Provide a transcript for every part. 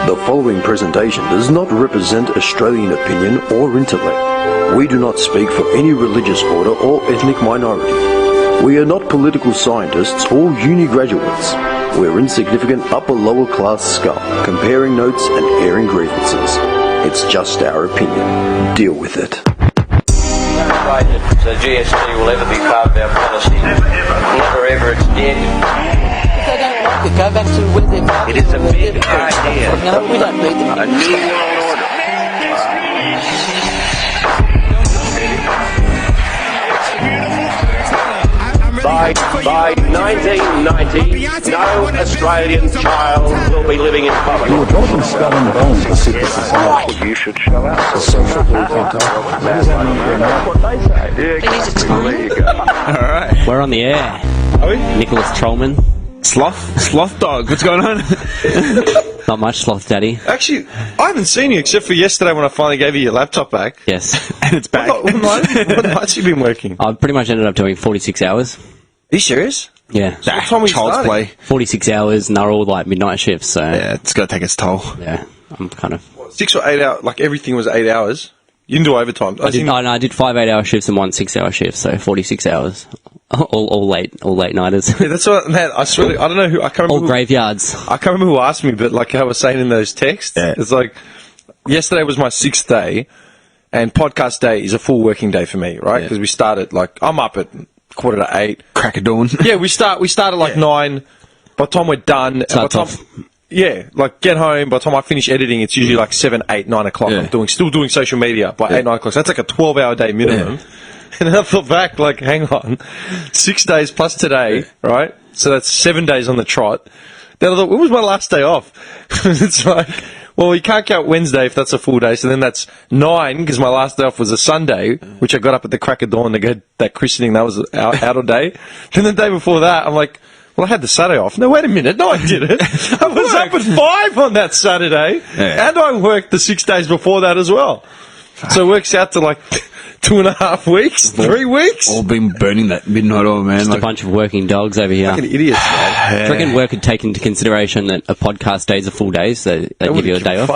The following presentation does not represent Australian opinion or intellect. We do not speak for any religious order or ethnic minority. We are not political scientists or uni graduates. We're insignificant upper-lower class scum, comparing notes and airing grievances. It's just our opinion. Deal with it. No way that the GST will ever be part of our policy. Never ever, it's dead. If they don't like it, go back to where they're from. It is a big idea. No, we don't need them. A new world order. By 1990, no Australian child will be living in poverty. You were dropping skull and bones to secret society. You should show us. A social group on top. What does that mean? That's what they say. Yeah, there you go. Alright. We're on the air. Are we? Nicholas Trollman. Sloth dog, what's going on? Not much, Sloth Daddy. Actually, I haven't seen you except for yesterday when I finally gave you your laptop back. Yes. And it's back. What nights have you been working? I pretty much ended up doing 46 hours. Are you serious? Yeah. What time were you Child's starting? play. 46 hours, and they're all like midnight shifts, so Yeah, it's got to take its toll. yeah, I'm kind of... 6 or 8 hours, like everything was 8 hours. You didn't do overtime. I did 5 8-hour shifts and one 6-hour shift, so 46 hours. All late nighters. Yeah, that's what, man, I swear, I don't know who, I can't All remember. graveyards. I can't remember who asked me, but like I was saying in those texts, it's like, yesterday was my 6th day, and podcast day is a full working day for me, right? Because we started, like, I'm up at 7:45. Crack of dawn. Yeah, we start at like 9. By the time we're done, and by the Starts time, off. yeah, like get home. By the time I finish editing, it's usually like 7, 8, 9 o'clock. Yeah. I'm still doing social media by 8, 9 o'clock. So that's like a 12-hour day minimum. And then I thought back, like, hang on, 6 days plus today, right? So that's 7 days on the trot. Then I thought, when was my last day off? It's like, well, you can't count Wednesday if that's a full day. So then that's 9, because my last day off was a Sunday, which I got up at the crack of dawn to go that christening. That was out all day. Then the day before that, I'm like, well, I had the Saturday off. No, wait a minute. No, I didn't. I was up at 5 on that Saturday, and I worked the 6 days before that as well. So it works out to like 2.5 weeks, 3 weeks. All been burning that midnight oil, man. Just a bunch of working dogs over here. Fucking idiots, man. Do you reckon work could take into consideration that a podcast day is a full day, so they give you a day off?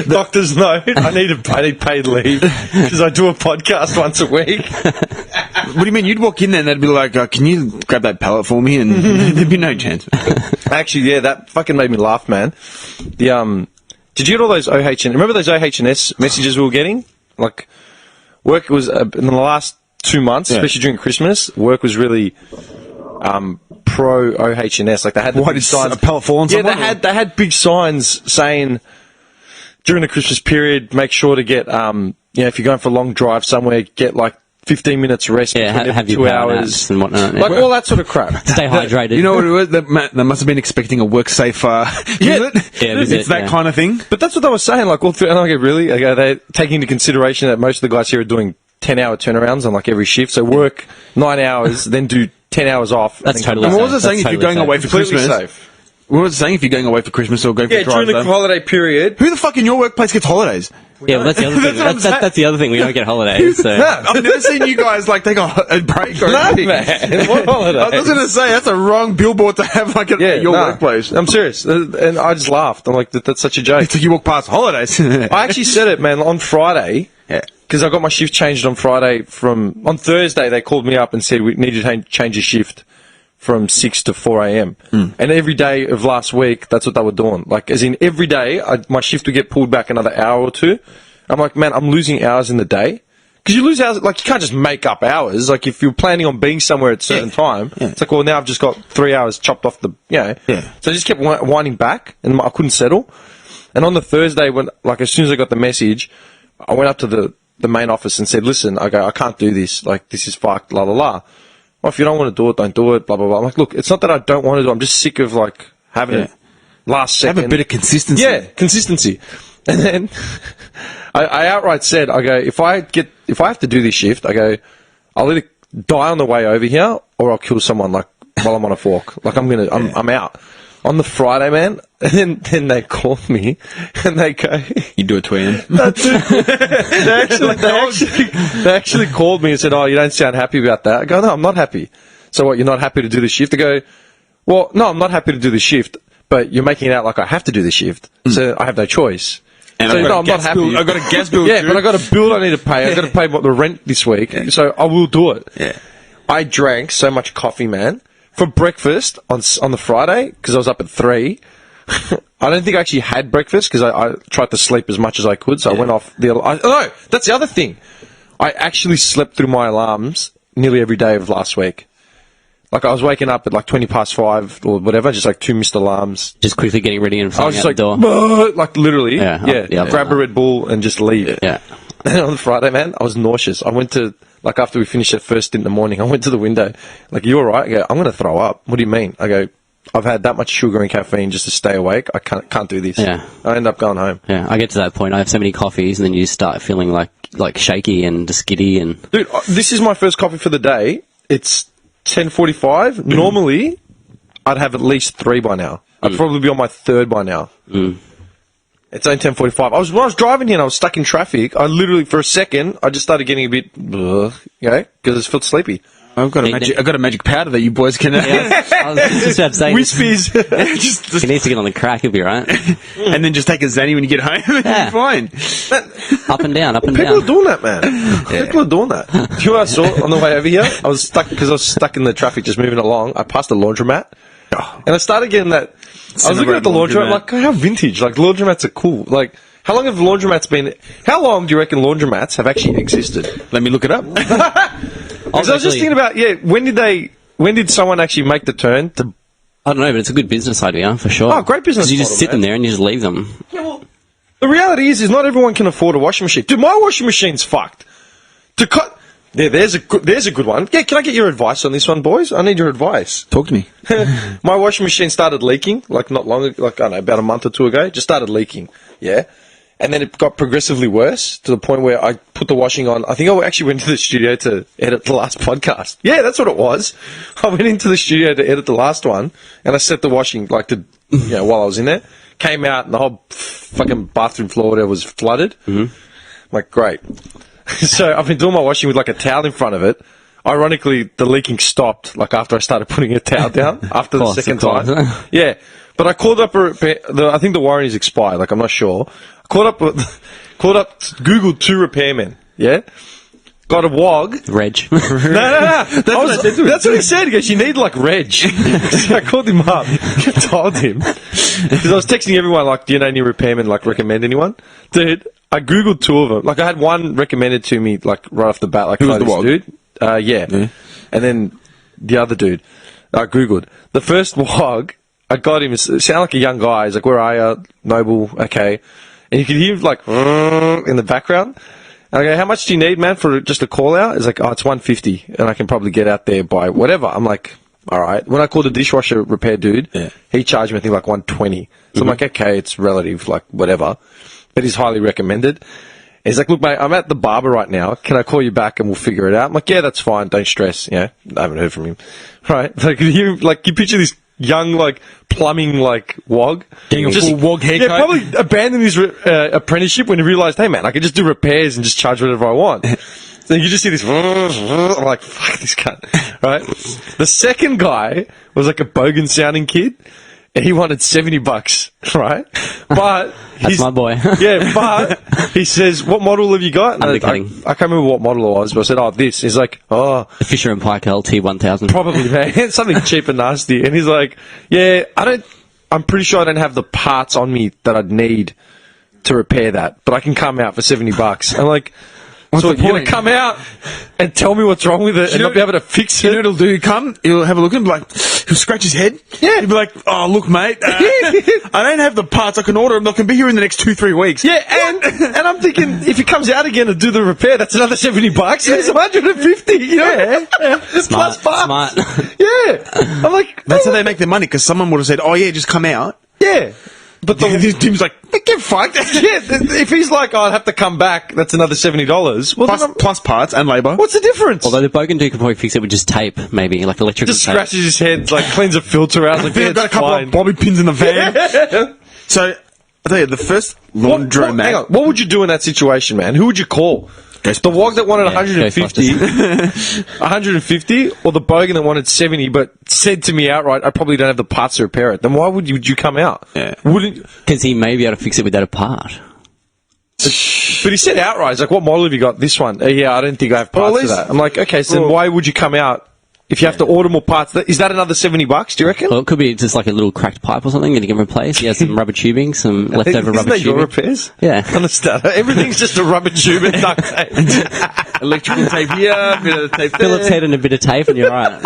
Doctors know I need paid leave because I do a podcast once a week. What do you mean? You'd walk in there and they'd be like, can you grab that pallet for me? And there'd be no chance. Actually, yeah, that fucking made me laugh, man. Did you get all those remember those OH&S messages we were getting? Like, work was, in the last 2 months, especially during Christmas, work was really, pro OH&S. Like, they had the big signs. A pellet fall on someone? Yeah, they had big signs saying, during the Christmas period, make sure to get, if you're going for a long drive somewhere, get like 15 minutes rest between have every your 2 power hours. naps and whatnot. Like, all that sort of crap. Stay hydrated. You know what it was? They must have been expecting a work safe visit. Yeah, it's that kind of thing. But that's what they were saying, like, all through, and I go, really? I go, they're taking into consideration that most of the guys here are doing 10-hour turnarounds on, like, every shift. So work 9 hours, then do 10 hours off. That's totally And what was it safe. saying if That's you're going totally away for Completely Christmas? safe. What was it saying if you're going away for Christmas or going for Yeah, a drive? during the holiday period. Who the fuck in your workplace gets holidays? Yeah, well, that's the other thing. That's the other thing. We don't get holidays. So. I've never seen you guys like take a break or No, anything. man. What holiday? I was going to say that's a wrong billboard to have like at your workplace. I'm serious. And I just laughed. I'm like, that's such a joke. It's like you walk past holidays. I actually said it, man, on Friday. Yeah. Because I got my shift changed on Friday on Thursday, they called me up and said we need to change a shift from 6 to 4 a.m. And every day of last week, that's what they were doing. Like, as in every day, my shift would get pulled back another hour or two. I'm like, man, I'm losing hours in the day. Because you lose hours, like, you can't just make up hours. Like, if you're planning on being somewhere at a certain time, it's like, well, now I've just got 3 hours chopped off So I just kept winding back, and I couldn't settle. And on the Thursday, as soon as I got the message, I went up to the main office and said, listen, I can't do this. Like, this is fucked, la, la, la. Well, if you don't want to do it, don't do it, blah, blah, blah. I'm like, look, it's not that I don't want to do it. I'm just sick of, like, having it last second. Have a bit of consistency. Yeah, consistency. And then I outright said, I go, if I have to do this shift, I go, I'll either die on the way over here or I'll kill someone, like, while I'm on a fork. Like, I'm out. On the Friday, man, and then they called me, and they go... You do it to him. They actually called me and said, oh, you don't sound happy about that. I go, no, I'm not happy. So what, you're not happy to do the shift? They go, well, no, I'm not happy to do the shift, but you're making it out like I have to do the shift, so I have no choice. And So, I've got no, a I'm not gas happy. bill. I've got a gas bill. Yeah, too. but I got a bill I need to pay. I got to pay the rent this week, so I will do it. Yeah. I drank so much coffee, man, for breakfast on the Friday because I was up at 3. I don't think I actually had breakfast because I tried to sleep as much as I could, so I went off the. No, that's the other thing. I actually slept through my alarms nearly every day of last week. Like I was waking up at like 5:20 or whatever, just like 2 missed alarms. Just quickly getting ready and I flying was out just the like, door. like literally, Yeah, grab a Red Bull and just leave. Yeah. And on Friday, man, I was nauseous. I went to, like, after we finished at first in the morning, I went to the window. Like, you all right? I go, I'm going to throw up. What do you mean? I go, I've had that much sugar and caffeine just to stay awake. I can't do this. Yeah. I end up going home. Yeah, I get to that point. I have so many coffees, and then you start feeling like shaky and just giddy and. Dude, this is my first coffee for the day. It's 10:45. Normally, I'd have at least 3 by now. I'd probably be on my 3rd by now. It's only 10:45. When I was driving here and I was stuck in traffic, I literally, for a second, I just started getting a bit, because I just felt sleepy. I've got a magic powder that you boys can. I was just about to say, Whispies. he needs to get on the crack, he'll be right. and then just take a Zanny when you get home. Yeah. You're fine. Up and down, up and People are down. doing that, man. People are doing that. Do you know what I saw on the way over here? I was stuck in the traffic, just moving along. I passed a laundromat, and I started getting that. I was looking at the laundromat, like, how vintage. Like, laundromats are cool. Like, how long have laundromats been? How long do you reckon laundromats have actually existed? Let me look it up. Because I was just thinking about, when did someone actually make the turn to? I don't know, but it's a good business idea for sure. Oh, great business 'Cause you just model, sit them man. there and you just leave them. Yeah, well, the reality is not everyone can afford a washing machine. Dude, my washing machine's fucked. To cut. Yeah, there's a good one. Yeah, can I get your advice on this one, boys? I need your advice. Talk to me. My washing machine started leaking, like not long ago, like I don't know, about a month or 2 ago. Just started leaking, yeah. And then it got progressively worse to the point where I put the washing on. I think I actually went to the studio to edit the last podcast. Yeah, that's what it was. I went into the studio to edit the last one, and I set the washing while I was in there. Came out, and the whole fucking bathroom floor there was flooded. I'm like, great. So I've been doing my washing with like a towel in front of it. Ironically, the leaking stopped like after I started putting a towel down after the second time. Yeah, but I called up I think the warranty's expired. Like I'm not sure. I Googled 2 repairmen. Yeah, got a wog. Reg. No. That's what he said. He goes, you need like Reg. So I called him up, told him because I was texting everyone like, do you know any repairmen? Like recommend anyone, dude. I googled 2 of them. Like I had one recommended to me like right off the bat. Like, who was the wog? Dude? Yeah. And then the other dude, I googled the first wog. I got him. Sound like a young guy. He's like, where are you? Noble. Okay. And you could hear him like in the background. And I go, how much do you need, man, for just a call out? He's like, oh, it's 150, and I can probably get out there by whatever. I'm like, all right. When I called the dishwasher repair dude, he charged me I think like 120. So I'm like, okay, it's relative, like whatever. But he's highly recommended. And he's like, look, mate, I'm at the barber right now. Can I call you back and we'll figure it out? I'm like, yeah, that's fine. Don't stress. Yeah, I haven't heard from him. Right? Like you picture this young like plumbing like wog Getting a full wog haircut. Yeah, probably abandoned his apprenticeship when he realised, hey man, I can just do repairs and just charge whatever I want. So you just see this. I'm like, fuck this cunt, right? The second guy was like a bogan sounding kid, and he wanted $70, right? But That's my boy. yeah, but he says, "What model have you got?" And I Undercutting. can't remember what model it was, but I said, "Oh, this." He's like, "Oh." The Fisher and Pike LT 1000. Probably, man. Something cheap and nasty. And he's like, yeah, I'm pretty sure I don't have the parts on me that I'd need to repair that, but I can come out for $70. I'm like, so you're going to come out and tell me what's wrong with it and not be able to fix You it? know what he'll do? He'll have a look at him, be like, he'll scratch his head. Yeah. He'll be like, oh, look, mate, I don't have the parts. I can order them. They can be here in the next 2-3 weeks. Yeah, and I'm thinking, if he comes out again to do the repair, that's another $70. It's 150, you know? Yeah. Plus parts. Smart. Yeah. I'm like, That's how they make their money, because someone would have said, oh, yeah, just come out. yeah. But Tim's like, get fucked. Yeah, if he's like, oh, I'd have to come back, that's another $70. Well, plus parts and labour. what's the difference? Although the Bogan dude could probably fix it with just tape, maybe, like electrical Just tape. scratches his head, like cleans a filter out. Like, yeah, They've got a it's couple fine. of bobby pins in the van. So, I'll tell you, the first Hang on, laundromat. what would you do in that situation, man? Who would you call? The wog that wanted Yeah, 150, 150, or the bogan that wanted 70, but said to me outright, I probably don't have the parts to repair it. Then why would you come out? Yeah. Wouldn't? Because he may be able to fix it without a part. But he said outright, he's like, what model have you got? This one. Yeah, I don't think I have parts for that. I'm like, okay, so then why would you come out if you have to order more parts? Is that another $70, do you reckon? Well, it could be just like a little cracked pipe or something and you can replace. He has some rubber tubing, some leftover Isn't rubber that your tubing. repairs? Yeah. Understand. Everything's just a rubber tube and duct tape. Electrical tape here, bit of tape there. Phillips head and a bit of tape and you're right.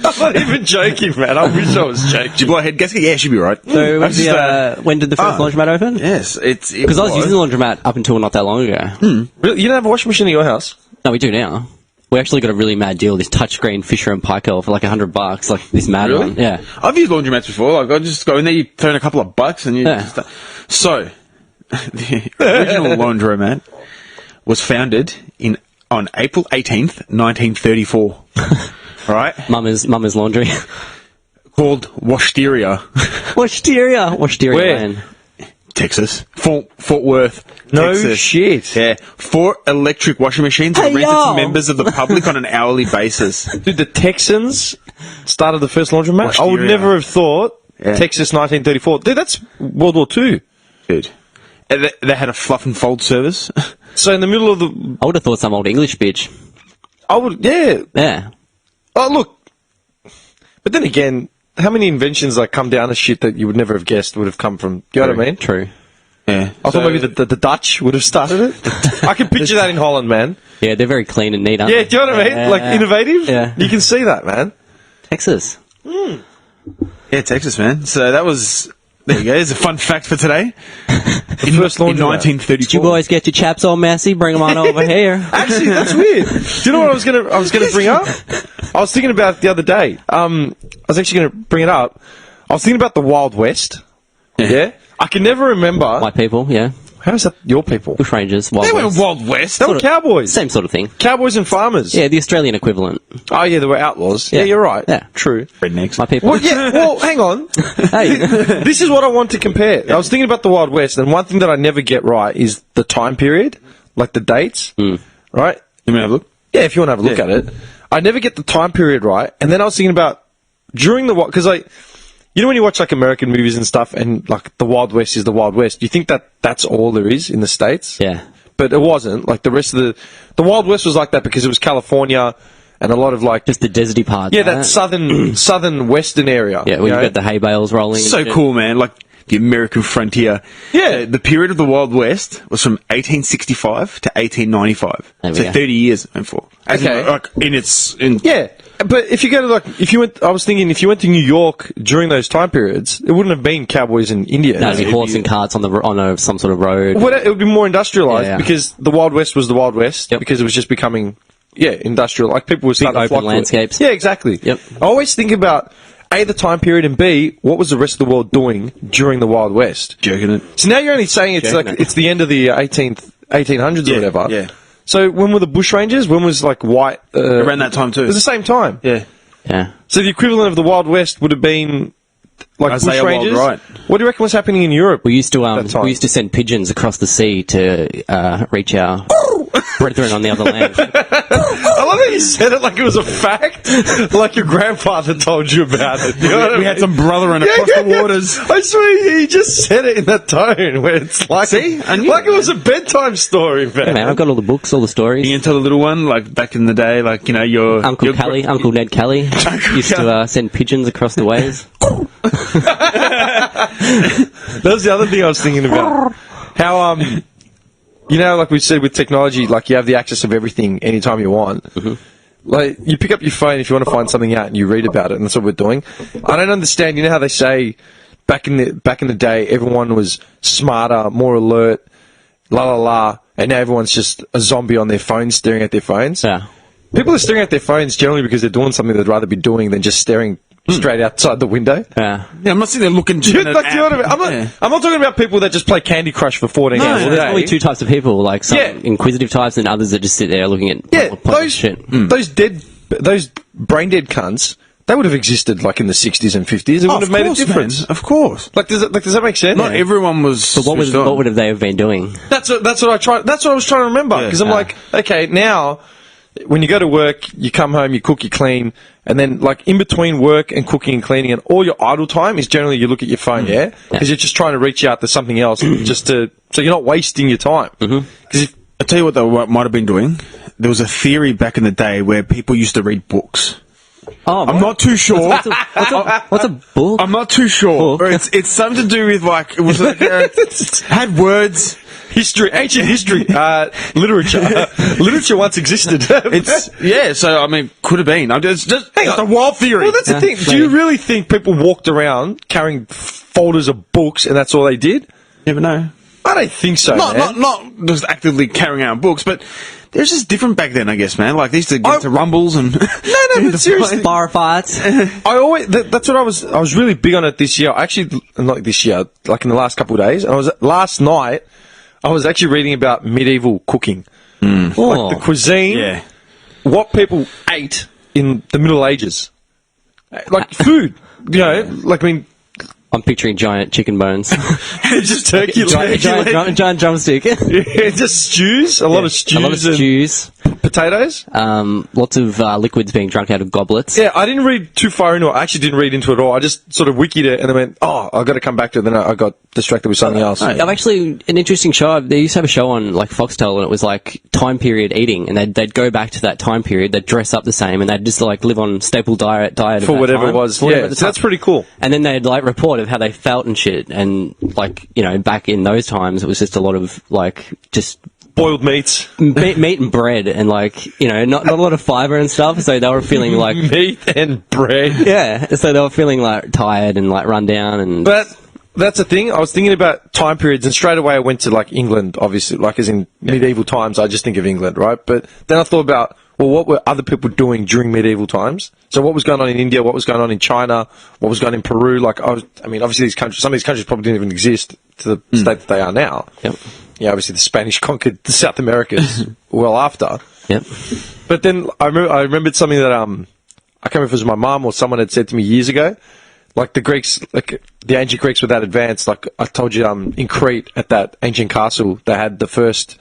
I'm not even joking, man. I wish I was joking. Did you blow a head gasket? Yeah, she'd be right. So I just, when did the first laundromat open? yes, it's... Because I was using the laundromat up until not that long ago. Really? You don't have a washing machine in your house? No, we do now. We actually got a really mad deal, this touchscreen Fisher and Paykel for like $100, like this mad Really? one. Yeah. I've used laundromats before. Like, I just go in there, you throw in a couple of bucks, and you Yeah. just... So, the original laundromat was founded on April 18th, 1934. Right? Mama's laundry. Called Washteria, Washteria Where? Lane. Texas. Fort Worth, No Texas. shit. Yeah. 4 electric washing machines were Hey, rented yo! to members of the public on an hourly basis. Dude, the Texans started the first laundromat? I would Wisteria. never have thought Yeah. Texas 1934. Dude, that's World War II. Dude. And they had a fluff and fold service. So in the middle of the... I would have thought some old English bitch. I would... Yeah. Yeah. Oh, look. But then again, how many inventions like come down to shit that you would never have guessed would have come from... You know what I mean? True. Yeah. I thought maybe the Dutch would have started it. I can picture that in Holland, man. Yeah, they're very clean and neat, aren't Yeah, they? do you know what I mean? Yeah. Like, innovative? Yeah. You can see that, man. Texas. Yeah, Texas, man. So that was... There you go. There's a fun fact for today. The first In laundromat. 1934. Did you boys get your chaps all messy? Bring them on over here. Actually, that's weird. Do you know what I was gonna bring up? I was thinking about it the other day. I was actually gonna bring it up. I was thinking about the Wild West. Yeah? I can never remember. White people, yeah. How is that your people? Bushrangers, Wild They went West. Wild West. They were cowboys. Same sort of thing. Cowboys and farmers. Yeah, the Australian equivalent. Oh, yeah, they were outlaws. Yeah, Yeah. you're right. Yeah. True. Rednecks. My people. Well, yeah, well, hang on. Hey. This is what I want to compare. I was thinking about the Wild West, and one thing that I never get right is the time period, like the dates, right? You want to have a look? Yeah, if you want to have a look at it. I never get the time period right, and then I was thinking about during the because you know when you watch like American movies and stuff, and like the Wild West is the Wild West, you think that that's all there is in the States? Yeah. But it wasn't. Like the rest of the Wild West was like that because it was California and a lot of like Just the deserty part. yeah, that southern western area. Yeah, where you you've know? got the hay bales rolling. and So shit. cool, man. Like the American frontier. Yeah. The period of the Wild West was from 1865 to 1895. There we So go. 30 years and for. Okay. Like in Yeah, but if you go to I was thinking if you went to New York during those time periods, it wouldn't have been cowboys in India. No, it'd be horse and carts on some sort of road. Well, it would be more industrialized Yeah. because the Wild West was the Wild West Yep. because it was just becoming, industrial. Like people were starting to open flock to it. landscapes. Yeah, exactly. Yep. I always think about A, the time period, and B, what was the rest of the world doing during the Wild West? jerking it. So now you're only saying it's Jerking like it. it's the end of the 1800s or Yeah, whatever. yeah. So when were the bushrangers? When was like white? Around that time too. It was the same time. Yeah. Yeah. So the equivalent of the Wild West would have been like Isaiah bushrangers. Wild, right. What do you reckon was happening in Europe? We used to that time? send pigeons across the sea to reach our brethren on the other land. I love how you said it like it was a fact, like your grandfather told you about it. You know what I We mean? had some brethren across the waters. I swear he just said it in that tone where it's like See? I knew like it, it was a bedtime story, man. Yeah, man, I've got all the books, all the stories. You can tell the little one, like back in the day, like, you know, your Uncle Ned Kelly used to send pigeons across the ways. That was the other thing I was thinking about. How you know, like we said with technology, like you have the access of everything anytime you want. Mm-hmm. Like you pick up your phone if you want to find something out and you read about it, and that's what we're doing. I don't understand. You know how they say back in the day, everyone was smarter, more alert, la la la, and now everyone's just a zombie on their phone, staring at their phones. Yeah. People are staring at their phones generally because they're doing something they'd rather be doing than just staring straight outside the window. Yeah. Yeah, I'm not sitting there looking. Do you know what I mean? I'm not talking about people that just play Candy Crush for 14 hours a There's day. only two types of people, like some Yeah. inquisitive types and others that just sit there looking at Yeah, pointless shit. those brain dead cunts they would have existed like in the 60s and 50s. It would have made a difference. Man. Of course. Like, does that make sense? Not everyone was. But what would they have been doing? That's what I was trying to remember, because I'm like, okay, now when you go to work, you come home, you cook, you clean, and then like in between work and cooking and cleaning, and all your idle time is generally you look at your phone, because you're just trying to reach out to something else, so you're not wasting your time. Because I tell you what they might have been doing. There was a theory back in the day where people used to read books. Oh, I'm not too sure. What's a book? I'm not too sure. Or it's something to do with like it was like had words. history, ancient history, literature. Literature once existed. So I mean, could have been. It's just a wild theory. Well, that's the thing. Do you really think people walked around carrying folders of books and that's all they did? Never know. I don't think so, man. Not just actively carrying out books, but there's just different back then, I guess, man. Like they used to get to rumbles and no, but seriously, bar fights. I always that's what I was really big on it this year. Actually, not this year, like in the last couple of days. Last night. I was actually reading about medieval cooking, like the cuisine, what people ate in the Middle Ages, like food. You know, like I mean. I'm picturing giant chicken bones. Just turkey legs. Giant drumstick. Yeah, just stews. A lot of stews. Potatoes. Lots of liquids being drunk out of goblets. Yeah, I didn't read too far into it. I actually didn't read into it at all. I just sort of wikied it and then went, I've got to come back to it. Then I got distracted with something else. I've actually, an interesting show. They used to have a show on like Foxtel and it was like time period eating, and they'd go back to that time period, they'd dress up the same, and they'd just like live on staple diet for whatever it was. Yeah, so that's pretty cool. And then they'd like report of how they felt and shit, and like, you know, back in those times it was just a lot of like just boiled meats, meat and bread, and like, you know, not a lot of fiber and stuff, so they were feeling like meat and bread. Yeah, so they were feeling like tired and like run down. And that's the thing. I was thinking about time periods, and straight away I went to like England, obviously, like as in medieval times. I just think of England, right? But then I thought about, well, what were other people doing during medieval times? So what was going on in India? What was going on in China? What was going on in Peru? Like, obviously these countries, some of these countries probably didn't even exist to the state that they are now. Yep. Yeah, obviously the Spanish conquered the South Americas well after. Yep. But then I remembered something that I can't remember if it was my mum or someone had said to me years ago. Like the Greeks, like the ancient Greeks were that advanced. Like I told you, in Crete at that ancient castle, they had the first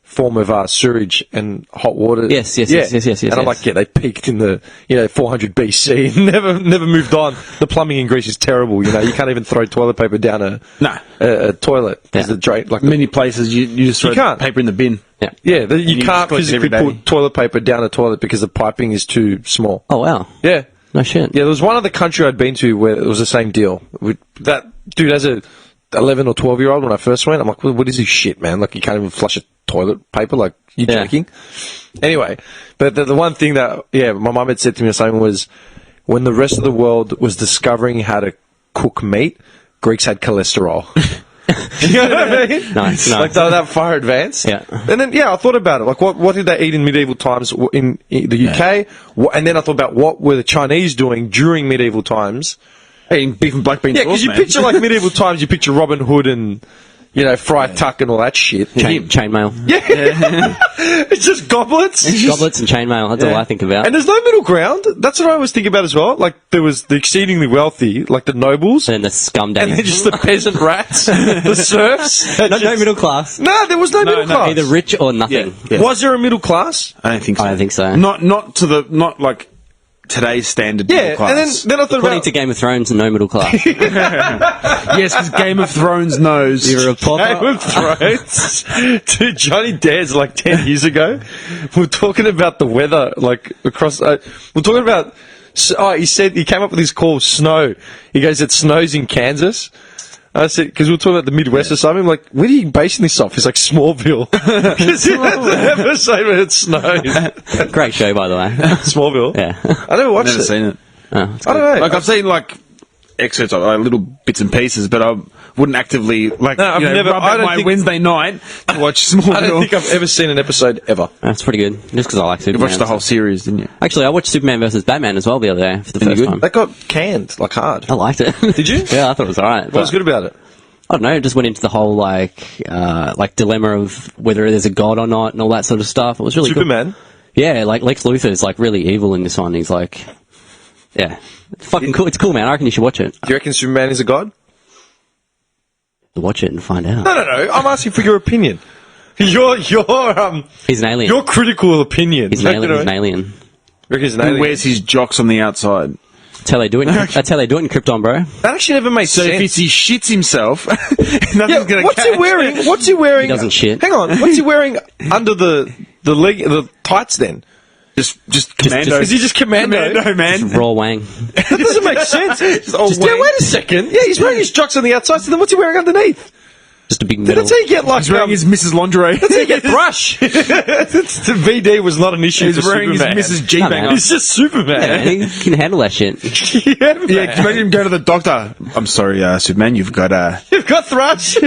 form of sewage and hot water. Yes. And I'm like, they peaked in the 400 BC and never moved on. The plumbing in Greece is terrible. You know, you can't even throw toilet paper down a toilet because the drain. Like many places, you just throw paper in the bin. Yeah, you can't physically put toilet paper down a toilet because the piping is too small. Oh wow. Yeah. No shit. Yeah, there was one other country I'd been to where it was the same deal. That dude, as a 11 or 12-year-old when I first went, I'm like, what is this shit, man? Like, you can't even flush a toilet paper? Like, you joking? Anyway, but the one thing that, my mum had said to me or something was, when the rest of the world was discovering how to cook meat, Greeks had cholesterol. You know what I mean? Nice. Like, they were that far advanced. Yeah. And then, I thought about it. Like, what did they eat in medieval times in the UK? And then I thought about what were the Chinese doing during medieval times. Eating beef and black bean sauce, because you picture, like, medieval times, you picture Robin Hood and, Friar Tuck and all that shit. Chainmail. Yeah. It's just goblets. Goblets and chainmail. That's all I think about. And there's no middle ground. That's what I always think about as well. Like, there was the exceedingly wealthy, like the nobles. And then the scum daddies. And then just the peasant rats, the serfs. No middle class. No, there was no middle class. Either rich or nothing. Yeah. Was there a middle class? I don't think so. I don't think so. Not like today's standard middle class. And then I thought according to Game of Thrones, no middle class. Yes, because Game of Thrones knows. You're a pauper. Game of Thrones. Dude, Johnny Dares, like 10 years ago, we're talking about the weather, like, across... we're talking about... he said... He came up with this call, snow. He goes, it snows in Kansas. I said, because we were talking about the Midwest or something, I'm like, where are you basing this off? He's like, Smallville. Because he has an episode where it snows. Great show, by the way. Smallville? Yeah. I never watched Never seen it. Oh, I don't know. Like, I've seen, like, excerpts of little bits and pieces, but I wouldn't actively, like, I've never, rub out my Wednesday night to watch Smallville. I don't think I've ever seen an episode ever. That's pretty good. Just because I like Superman. You watched the whole series, didn't you? Actually, I watched Superman vs. Batman as well the other day for the first time. That got canned, like hard. I liked it. Did you? Yeah, I thought it was alright. What was good about it? I don't know, it just went into the whole, like dilemma of whether there's a god or not and all that sort of stuff. It was really Superman? cool. Yeah, like, Lex Luthor's, like, really evil in this one. He's like... Yeah. It's fucking cool. It's cool, man. I reckon you should watch it. Do you reckon Superman is a god? Watch it and find out. No. I'm asking for your opinion. Your He's an alien. Your critical opinion. He's an alien. He's an alien. You reckon he's an He alien? wears his jocks on the outside. That's how they do it. That's how they do it in Krypton, bro. That actually never made So sense. if he shits himself, nothing's Yeah, gonna what's catch. he wearing? What's he wearing? He doesn't shit. Hang on. What's he wearing under the tights then? Just commando. Is he just commando? Commando, man. Raw wang. That doesn't make sense. Just Yeah, wait a second. Yeah, he's wearing his jocks on the outside, so then what's he wearing underneath? Just a big metal. That's how you get like He's wearing his Mrs. Lingerie. that's how you get thrush. The VD was not an issue He's for wearing Superman. his Mrs. G No, banger. man. He's just Superman. Yeah, he can handle that shit. Yeah, Yeah, man. can you imagine him go to the doctor? I'm sorry, Superman, you've got You've got thrush.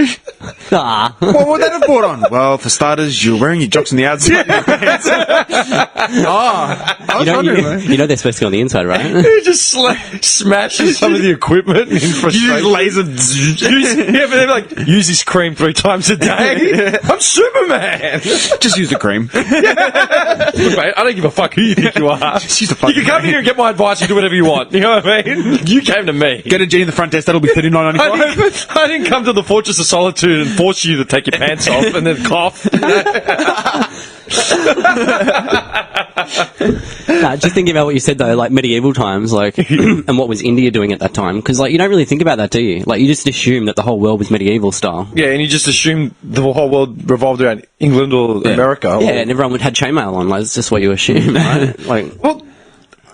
Ah. What would that have brought on? Well, for starters, you're wearing your jocks on the outside. I was wondering, man. You know they're supposed to be on the inside, right? He just smashes some of the equipment in You frustration. just laser. Yeah, but they're like, use this cream 3 times a day. I'm Superman. Just use the cream. Look, mate, I don't give a fuck who you think you are. Just use the You fucking can come cream. here and get my advice and do whatever you want. You know what I mean? You came to me. Get a G in the front desk, that'll be $39.95. I didn't come to the Fortress of Solitude and force you to take your pants off and then cough. Nah, just thinking about what you said though, like medieval times, like, and what was India doing at that time? Because like you don't really think about that, do you? Like you just assume that the whole world was medieval style. Yeah, and you just assume the whole world revolved around England or America. Yeah, and everyone would had chainmail on. Like, it's just what you assume, right? Like, Well,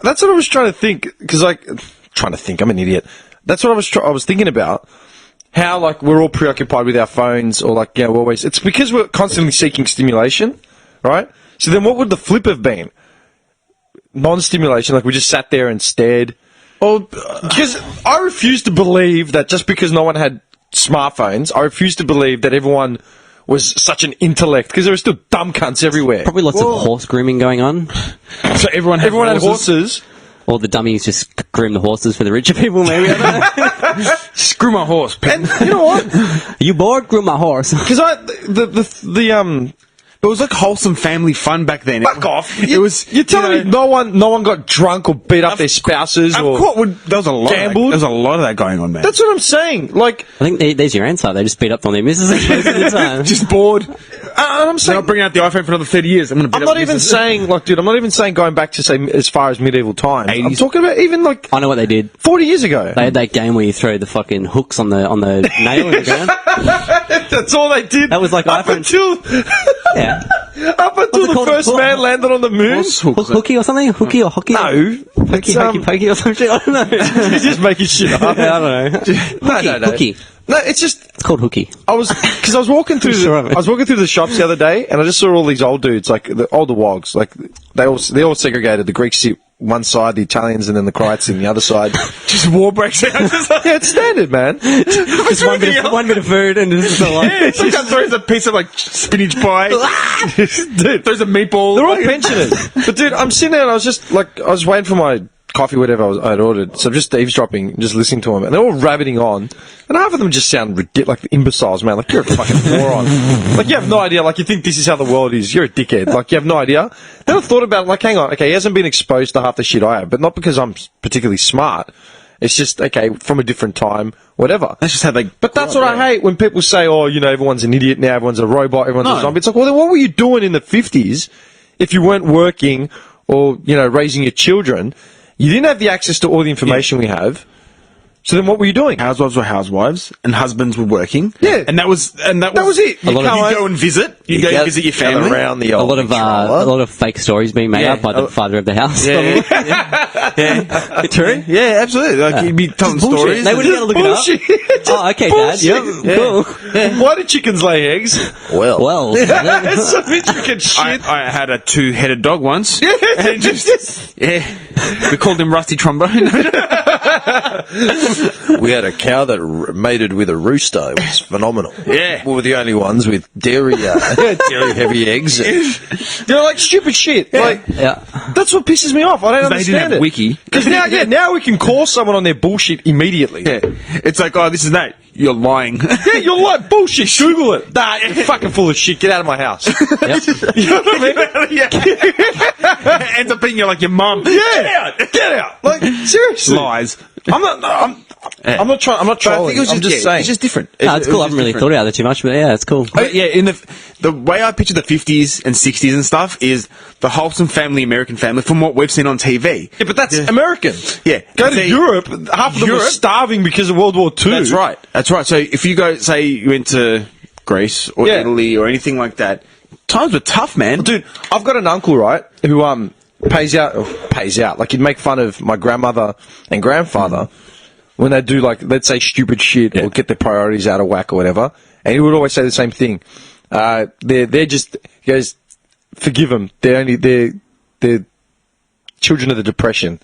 that's what I was trying to think, because I'm an idiot. That's what I was thinking about. How, like, we're all preoccupied with our phones, or, like, yeah, we're always... It's because we're constantly seeking stimulation, right? So then what would the flip have been? Non-stimulation, like, we just sat there and stared. Because I refuse to believe that just because no one had smartphones, I refuse to believe that everyone was such an intellect, because there were still dumb cunts everywhere. probably lots of horse grooming going on. So everyone had horses. Or the dummies just groom the horses for the richer people, maybe. I don't know. Screw my horse, And you know what? You bored? Groom my horse. Because It was like wholesome family fun back then. Fuck off! It was. You're telling me no one got drunk or beat up their spouses Of or course, there was a lot. gambled? There was a lot of that going on, man. That's what I'm saying. Like, I think there's your answer. They just beat up on their missus most of the time. just bored. I'm They're saying. not bringing out the iPhone for another 30 years. I'm I'm not even saying, like, dude. I'm not even saying going back to say as far as medieval times. I'm 80s. talking about even like I know what they did. 40 years ago. They had that game where you throw the fucking hooks on the nail in the ground. That's all they did. That was like up iPhone. until Yeah. up until it the called? first man landed on the moon. Hooky or something? Hooky or hockey? No, Hooky, it's, hokey pokey or something? I don't know. You're just making shit up. Yeah, I don't know. No. Hooky. No, it's just It's called hooky. I was walking through Sure of it. I was walking through the shops the other day, and I just saw all these old dudes, like the older wogs, like they all segregated. The Greeks sit one side, the Italians, and then the Croats in the other side. Just war breaks out. Yeah, it's standard, man. Just one bit of food and just like, Sometimes throws a piece of like spinach pie. Dude, Throws a meatball. they're all pensioners. But dude, I'm sitting there and I was waiting for my coffee, whatever I'd ordered. So I'm just eavesdropping, just listening to them, and they're all rabbiting on. And half of them just sound ridiculous, like imbeciles, man. Like, you're a fucking moron. Like, you have no idea. Like, you think this is how the world is. You're a dickhead. Like, you have no idea. Then I thought about it, like, hang on. Okay, he hasn't been exposed to half the shit I have, but not because I'm particularly smart. It's just, okay, from a different time, whatever. That's just how they. But that's what I hate when people say, oh, you know, everyone's an idiot now, everyone's a robot, everyone's a zombie. It's like, well, then what were you doing in the 50s if you weren't working or, you know, raising your children? You didn't have the access to all the information we have. So then what were you doing? Housewives were housewives, and husbands were working. Yeah. and that was it. You go and visit. You go visit your family. Around the a old lot of fake stories being made Yeah. up by the father of the house. Yeah. True. Yeah, absolutely. Like you'd be telling stories. They wouldn't be able to look Bullshit. it up. Oh, okay, Dad. Yep. Cool. Why do chickens lay eggs? Well, That's some intricate shit. I had a 2-headed dog once. And we called him Rusty Trombone. We had a cow that mated with a rooster. It was phenomenal. Yeah. We were the only ones with dairy heavy eggs. Like stupid shit. Like, Yeah. that's what pisses me off. I don't They didn't understand have it. wiki. Because now we can call someone on their bullshit immediately. Yeah. It's like, oh, this is that. You're lying. Yeah, you're like bullshit. Google it. Nah, you're fucking full of shit. Get out of my house. You know what I mean? Yeah. Ends up being like your mum. Yeah, get out. Like seriously, Lies. I'm not trying. I'm not But I trolling. think it was I'm just saying. It's just different. No, it's cool. I haven't really thought about it too much, but yeah, it's cool. But yeah, in the way I picture the 50s and 60s and stuff is the wholesome family, American family, from what we've seen on TV. Yeah, but that's American. Yeah. Go to See, Europe. Half of them were Europe- starving because of World War II. That's right. That's right. So if you go, say, you went to Greece or Yeah. Italy or anything like that, times were tough, man. Dude, I've got an uncle, right, who pays out. Like, he'd make fun of my grandmother and grandfather when they do, like, let's say stupid shit or get their priorities out of whack or whatever. And he would always say the same thing. They're just, he goes, forgive them. They're children of the Depression.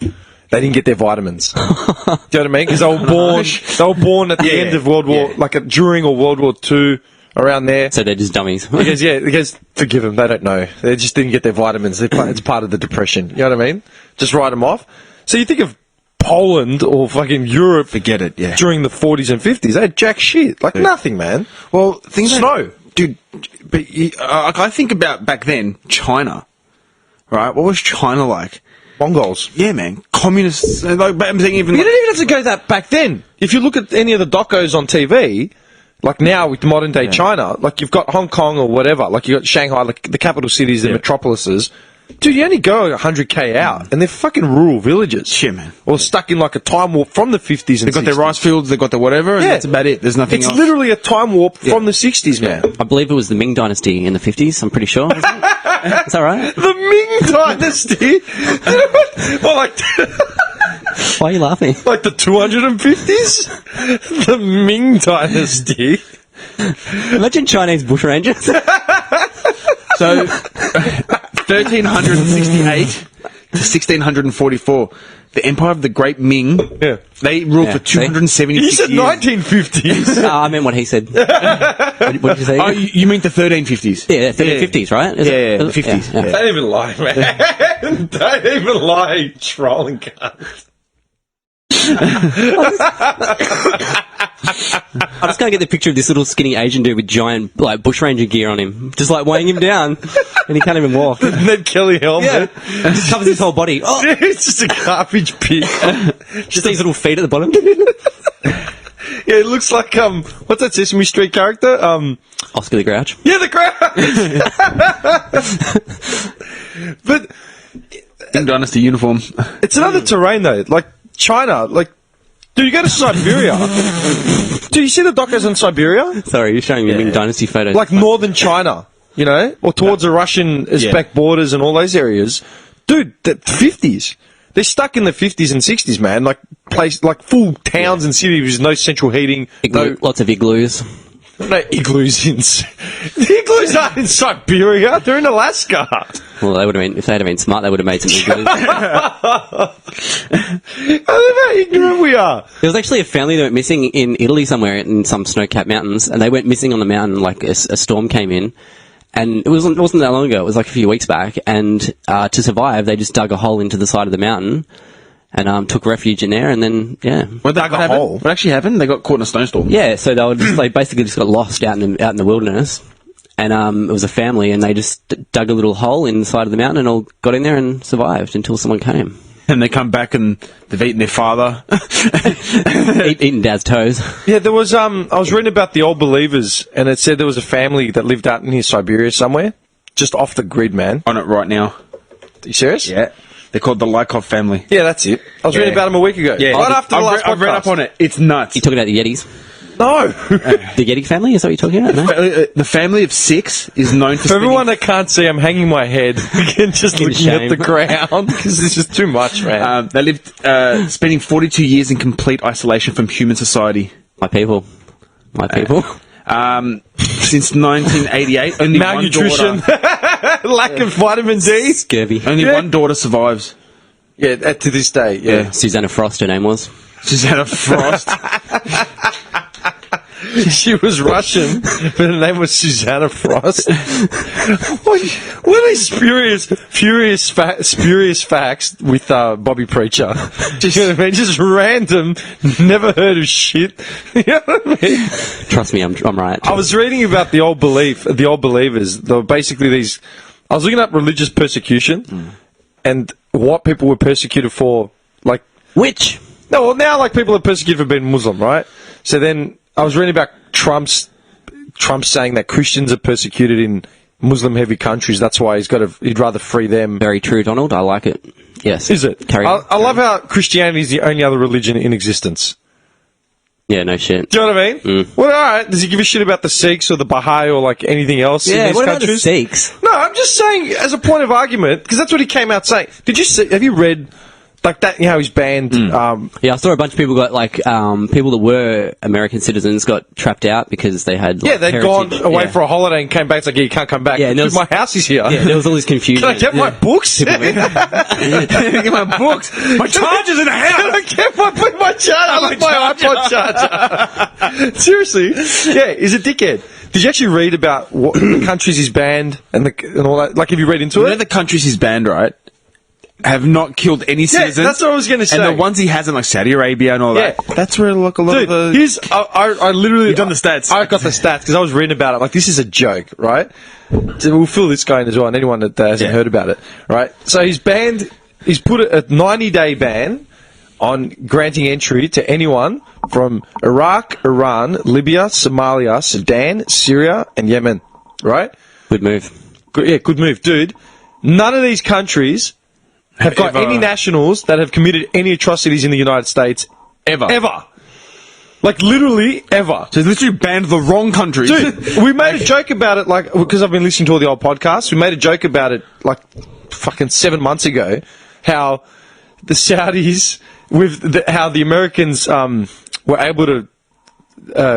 They didn't get their vitamins. Do you know what I mean? Because they were born at the end of World War, during or World War II, around there. So they're just dummies. He goes, forgive them, they don't know. They just didn't get their vitamins. It's part of the Depression. You know what I mean? Just write them off. So you think of Poland or fucking Europe. Forget it, yeah. During the 40s and 50s. They had jack shit. Like nothing, man. Well, things Snow. Dude, but I think about back then, China, right? What was China like? Mongols. Yeah, man. Communists. Like, I'm saying even. You don't even have to go that back then. If you look at any of the docos on TV, like now with modern day China, like you've got Hong Kong or whatever, like you've got Shanghai, like the capital cities, the metropolises. Dude, you only go 100k out, and they're fucking rural villages. Yeah, man. Or stuck in like a time warp from the 50s and They've got 60s. their rice fields, they've got their whatever, and that's about it. There's nothing It's else. literally a time warp from the 60s, man. I believe it was the Ming Dynasty in the 50s, I'm pretty sure. Is that right? The Ming Dynasty? Well, like... Why are you laughing? Like the 250s? The Ming Dynasty. Imagine Chinese bushrangers. So, 1368 to 1644, the Empire of the Great Ming, Yeah. they ruled for 276 You said years. 1950s. I meant what he said. What did you say? Oh, you mean the 1350s? Yeah, 50s, right? Is Yeah, it? the 50s. Yeah. Don't even lie, man. Don't even lie, trolling cunt. I'm just going to get the picture of this little skinny Asian dude with giant like bushranger gear on him, just like weighing him down, and he can't even walk. Ned Kelly helmet. Just covers his whole body. Oh, It's just a garbage pit. just these little feet at the bottom. Yeah, it looks like, what's that Sesame Street character? Oscar the Grouch. Yeah, the Grouch! But Ming Dynasty uniform. it's another terrain, though. Like, China, like, dude, you go to Siberia. Do you see the docos in Siberia? Sorry, you're showing me Ming Dynasty photos. Like northern China, you know? Or towards the Russian-Uzbek borders and all those areas. Dude, the 50s. They're stuck in the 50s and 60s, man. Like, full towns and cities with no central heating. Lots of igloos. No igloos the igloos aren't in Siberia. They're in Alaska. Well, they would have been, if they'd have been smart, they would have made some igloos. I love how ignorant we are. There was actually a family that went missing in Italy somewhere in some snow-capped mountains, and they went missing on the mountain like a storm came in. And it wasn't that long ago. It was like a few weeks back. And to survive, they just dug a hole into the side of the mountain and took refuge in there. And then, yeah. What actually happened? They got caught in a snowstorm. Yeah, so they basically just got lost out in the wilderness. And it was a family, and they just dug a little hole in the side of the mountain and all got in there and survived until someone came. And they come back and they've eaten their father. Eating Dad's toes. Yeah, there was, I was reading about the Old Believers, and it said there was a family that lived out near Siberia somewhere, just off the grid, man. On it right now. Are you serious? Yeah. They're called the Lykov family. Yeah, that's it. I was reading about them a week ago. Yeah. Right after the last podcast. I've read up on it. It's nuts. You talking about the Yetis? No. The Yeti family? Is that what you're talking about? No? The family of 6 is known for For everyone that can't see, I'm hanging my head again, just looking shame. at the ground, because this is too much, man. they lived spending 42 years in complete isolation from human society. My people. Since 1988, only Malnutrition, one daughter, lack of vitamin D. Scurvy. only one daughter survives. Yeah, to this day, yeah. Susanna Frost, her name was. Susanna Frost. She was Russian, but her name was Susanna Frost. What are these spurious facts with Bobby Preacher? Just, you know what I mean? Just random, never heard of shit. You know what I mean? Trust me, I'm right. I was reading about the old believers. They were basically these. I was looking up religious persecution and what people were persecuted for. Like Which? no, well now like people are persecuted for being Muslim, right? So then I was reading about Trump saying that Christians are persecuted in Muslim-heavy countries. That's why he'd rather free them. Very true, Donald. I like it. Yes. Is it? Carry on. I love how Christianity is the only other religion in existence. Yeah, no shit. Do you know what I mean? Well, all right. Does he give a shit about the Sikhs or the Baha'i or like anything else in Yeah, these what about the countries? Sikhs? No, I'm just saying as a point of argument because that's what he came out saying. Have you read like that? You know, how he's banned. Yeah, I saw a bunch of people got like people that were American citizens got trapped out because they had like, Yeah, they'd heritage. gone away Yeah. for a holiday and came back. It's like, yeah, you can't come back. Yeah, and there Dude, was- my house is here. Yeah, there was all this confusion. Can I get my books? Get my books. My charger's in the house. Can I get my charger? I left my iPod charger. Seriously? Yeah, he's a dickhead. Did you actually read about what the countries he's banned and all that? Like, have you read into You it? know the countries he's banned, right? Have not killed any citizens. that's what I was gonna say. And the ones he hasn't, like Saudi Arabia and all that. Yeah. That's where like a lot Dude, of the. I literally... You've done the stats. I got the stats because I was reading about it. Like, this is a joke, right? So we'll fill this guy in as well, and anyone that hasn't heard about it, right? So he's put a 90-day ban on granting entry to anyone from Iraq, Iran, Libya, Somalia, Sudan, Syria, and Yemen, right? Good move. Good move, dude. None of these countries have got Ever. any nationals that have committed any atrocities in the United States Ever. ever. Like, literally, ever. So he's literally banned the wrong countries. Dude, we made a joke about it, like, because I've been listening to all the old podcasts, we made a joke about it, like, fucking 7 months ago, how the Saudis, how the Americans, were able to,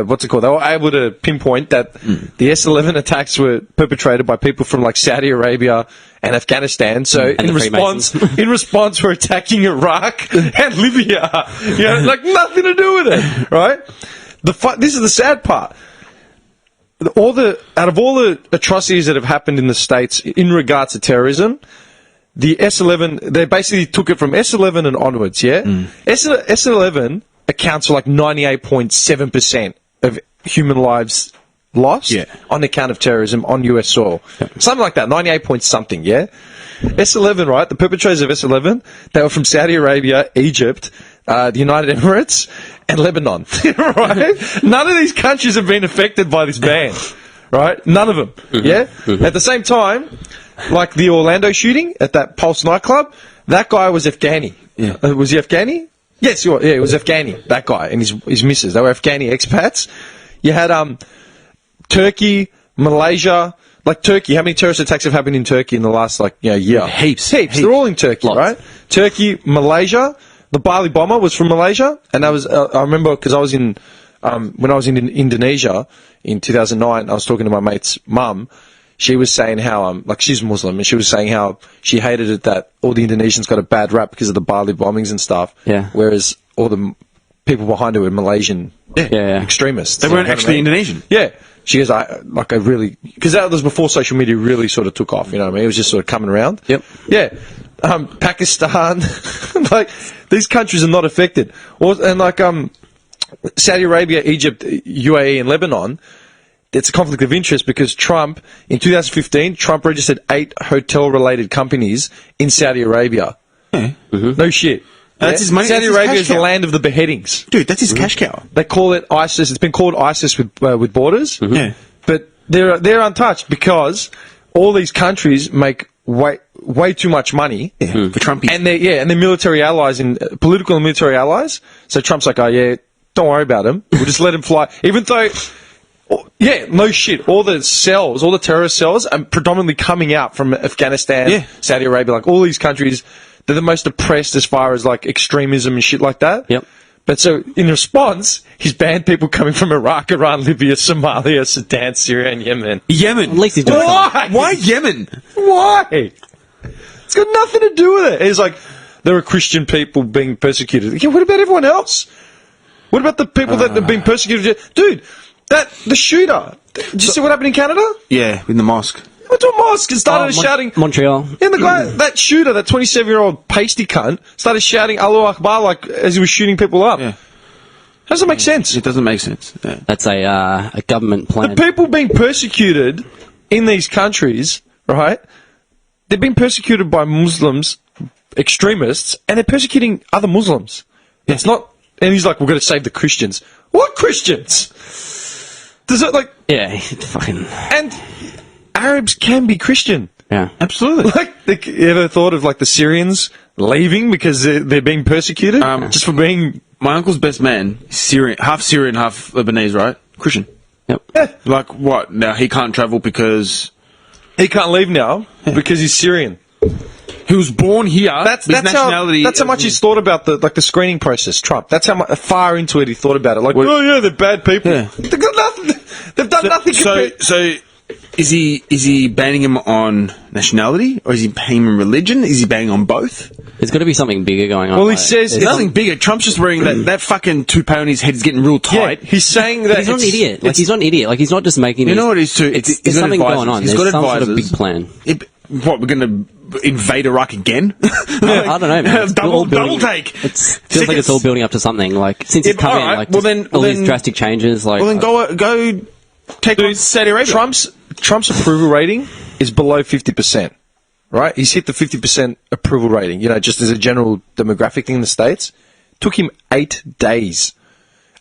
what's it called? They were able to pinpoint that the S-11 attacks were perpetrated by people from, like, Saudi Arabia and Afghanistan. So And in the response, we're attacking Iraq and Libya. You know, like, nothing to do with it, right? This is the sad part. Out of all the atrocities that have happened in the States in regards to terrorism, the S-11, they basically took it from S-11 and onwards, yeah? S-11 accounts for like 98.7% of human lives lost on account of terrorism on US soil. Something like that, 98 point something, yeah? S-11, right? The perpetrators of S-11, they were from Saudi Arabia, Egypt, the United Emirates, and Lebanon, right? None of these countries have been affected by this ban, right? None of them, yeah? At the same time, like the Orlando shooting at that Pulse nightclub, that guy was Afghani. Was he Afghani? Yes, he was Afghani, that guy, and his missus. They were Afghani expats. You had Turkey, Malaysia. Like Turkey, how many terrorist attacks have happened in Turkey in the last year? Heaps. They're all in Turkey, Lots. right? Turkey, Malaysia. The Bali bomber was from Malaysia, and that was I remember because I was in when I was in Indonesia in 2009. I was talking to my mate's mum. She was saying how like she's Muslim, and she was saying how she hated it that all the Indonesians got a bad rap because of the Bali bombings and stuff. Yeah. Whereas all the people behind it were Malaysian extremists. They weren't actually Indonesian. Yeah. She goes, because that was before social media really sort of took off, you know what I mean? It was just sort of coming around. Yep. Yeah. Pakistan, like, these countries are not affected. And like, Saudi Arabia, Egypt, UAE, and Lebanon, it's a conflict of interest because Trump, in 2015, Trump registered 8 hotel-related companies in Saudi Arabia. Yeah. No shit. That's his money. Saudi That's his Arabia cash is the cow. land of the beheadings. Dude, that's his cash cow. They call it ISIS. It's been called ISIS with borders. Yeah. But they're untouched because all these countries make way too much money For Trumpy. and they're military allies and political and military allies. So Trump's like, oh yeah, don't worry about him. We'll just let him fly. Even though, no shit. All the terrorist cells are predominantly coming out from Afghanistan, Saudi Arabia, like all these countries. They're the most oppressed as far as like extremism and shit like that. Yep. But so in response, he's banned people coming from Iraq, Iran, Libya, Somalia, Sudan, Syria, and Yemen. Yemen. At least he's doing something. Why? Why Yemen? Why? It's got nothing to do with it. It's like there are Christian people being persecuted. Yeah, what about everyone else? What about the people that have been persecuted? Dude, the shooter. Did you see what happened in Canada? Yeah, in the mosque. Went to a mosque and started shouting. Montreal. And the guy, that shooter, that 27-year-old pasty cunt, started shouting Allahu Akbar like as he was shooting people up. Yeah. How does that make sense? It doesn't make sense. Yeah. That's a government plan. The people being persecuted in these countries, right? They're being persecuted by Muslims, extremists, and they're persecuting other Muslims. Yeah. It's not. And he's like, "We're going to save the Christians." What Christians? Does it like? Yeah, fucking. And Arabs can be Christian. Yeah, absolutely. Like, you ever thought of like the Syrians leaving because they're being persecuted just for being? My uncle's best man, Syrian, half Lebanese, right? Christian. Yep. Yeah. Like what? Now he can't travel because he can't leave now because he's Syrian. He was born here. That's how much he's thought about the screening process. Trump. That's how far into it he thought about it. Like, oh yeah, they're bad people. Yeah. They've got nothing. They've done nothing. So is he banning him on nationality, or is he banning him on religion? Is he banning on both? There's got to be something bigger going on. Well, he says there's nothing bigger. Trump's just wearing that fucking toupee on his head is getting real tight. Yeah, he's saying that he's not an idiot. Like he's not an idiot. Like he's not just making. You know what he's too? There's something going on. He's There's got some sort advisors. of big plan. What, we're going to invade Iraq again? I don't know, man. double take. It feels like it's all building up to something. Like since he's come in, right. like all these drastic changes. Like, well, then go take on Saudi Arabia. Trump's approval rating is below 50%. Right? He's hit the 50% approval rating. You know, just as a general demographic thing in the States. Took him 8 days.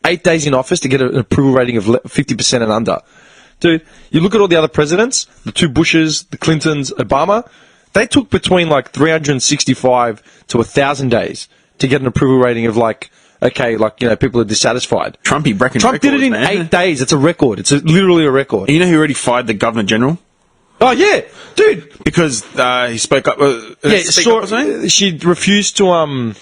8 days in office to get an approval rating of 50% and under. Dude, you look at all the other presidents, the two Bushes, the Clintons, Obama, they took between like 365 to 1,000 days to get an approval rating of like, okay, like, you know, people are dissatisfied. Trump did it in 8 days. It's a record. It's literally a record. And you know who already fired the Governor General? Oh, yeah, dude. Because he spoke up. She refused to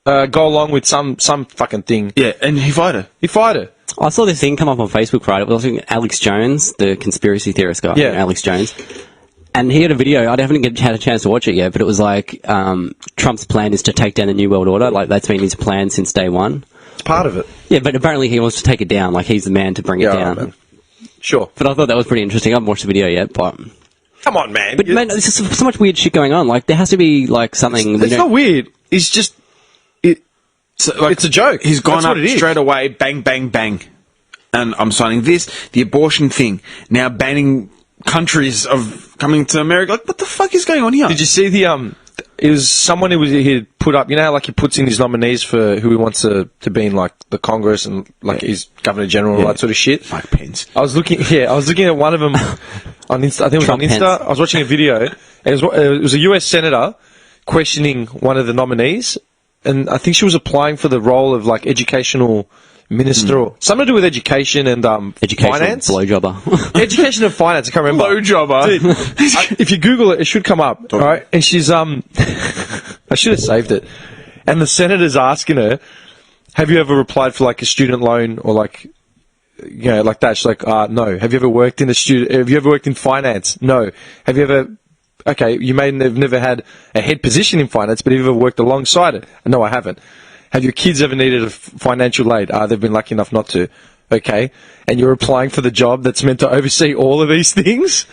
go along with some fucking thing. Yeah, and he fired her. He fired her. I saw this thing come up on Facebook, right? It was Alex Jones, the conspiracy theorist guy. Yeah. Alex Jones. And he had a video. I haven't had a chance to watch it yet, but it was like Trump's plan is to take down the New World Order. Like that's been his plan since day one. It's part of it. Yeah, but apparently he wants to take it down. Like he's the man to bring it down. Man. Sure. But I thought that was pretty interesting. I haven't watched the video yet, but come on, man. But man, there's just so much weird shit going on. Like there has to be like something. It's not weird. It's just it's a joke. He's gone That's up what it is. straight away. Bang, bang, bang. And I'm signing this, the abortion thing. Now banning countries of coming to America. Like, what the fuck is going on here? Did you see the it was someone who he put up, you know how like he puts in his nominees for who he wants to be in like the Congress and like his Governor General and all that sort of shit. Like Pence. I was looking at one of them on Insta. I think it was Trump on Insta. Pence. I was watching a video. And it was a US senator questioning one of the nominees, and I think she was applying for the role of like educational minister or something to do with education and finance. Blowjobber. Education and finance. I can't remember. Blowjobber. Dude, if you Google it, it should come up. All right, and she's I should have saved it. And the senator's asking her, "Have you ever applied for like a student loan or like, you know, like that?" She's like, "No." Have you ever worked in Have you ever worked in finance? No. Have you ever? Okay, you may have never had a head position in finance, but have you ever worked alongside it? No, I haven't. Have your kids ever needed a financial aid? They've been lucky enough not to. Okay. And you're applying for the job that's meant to oversee all of these things?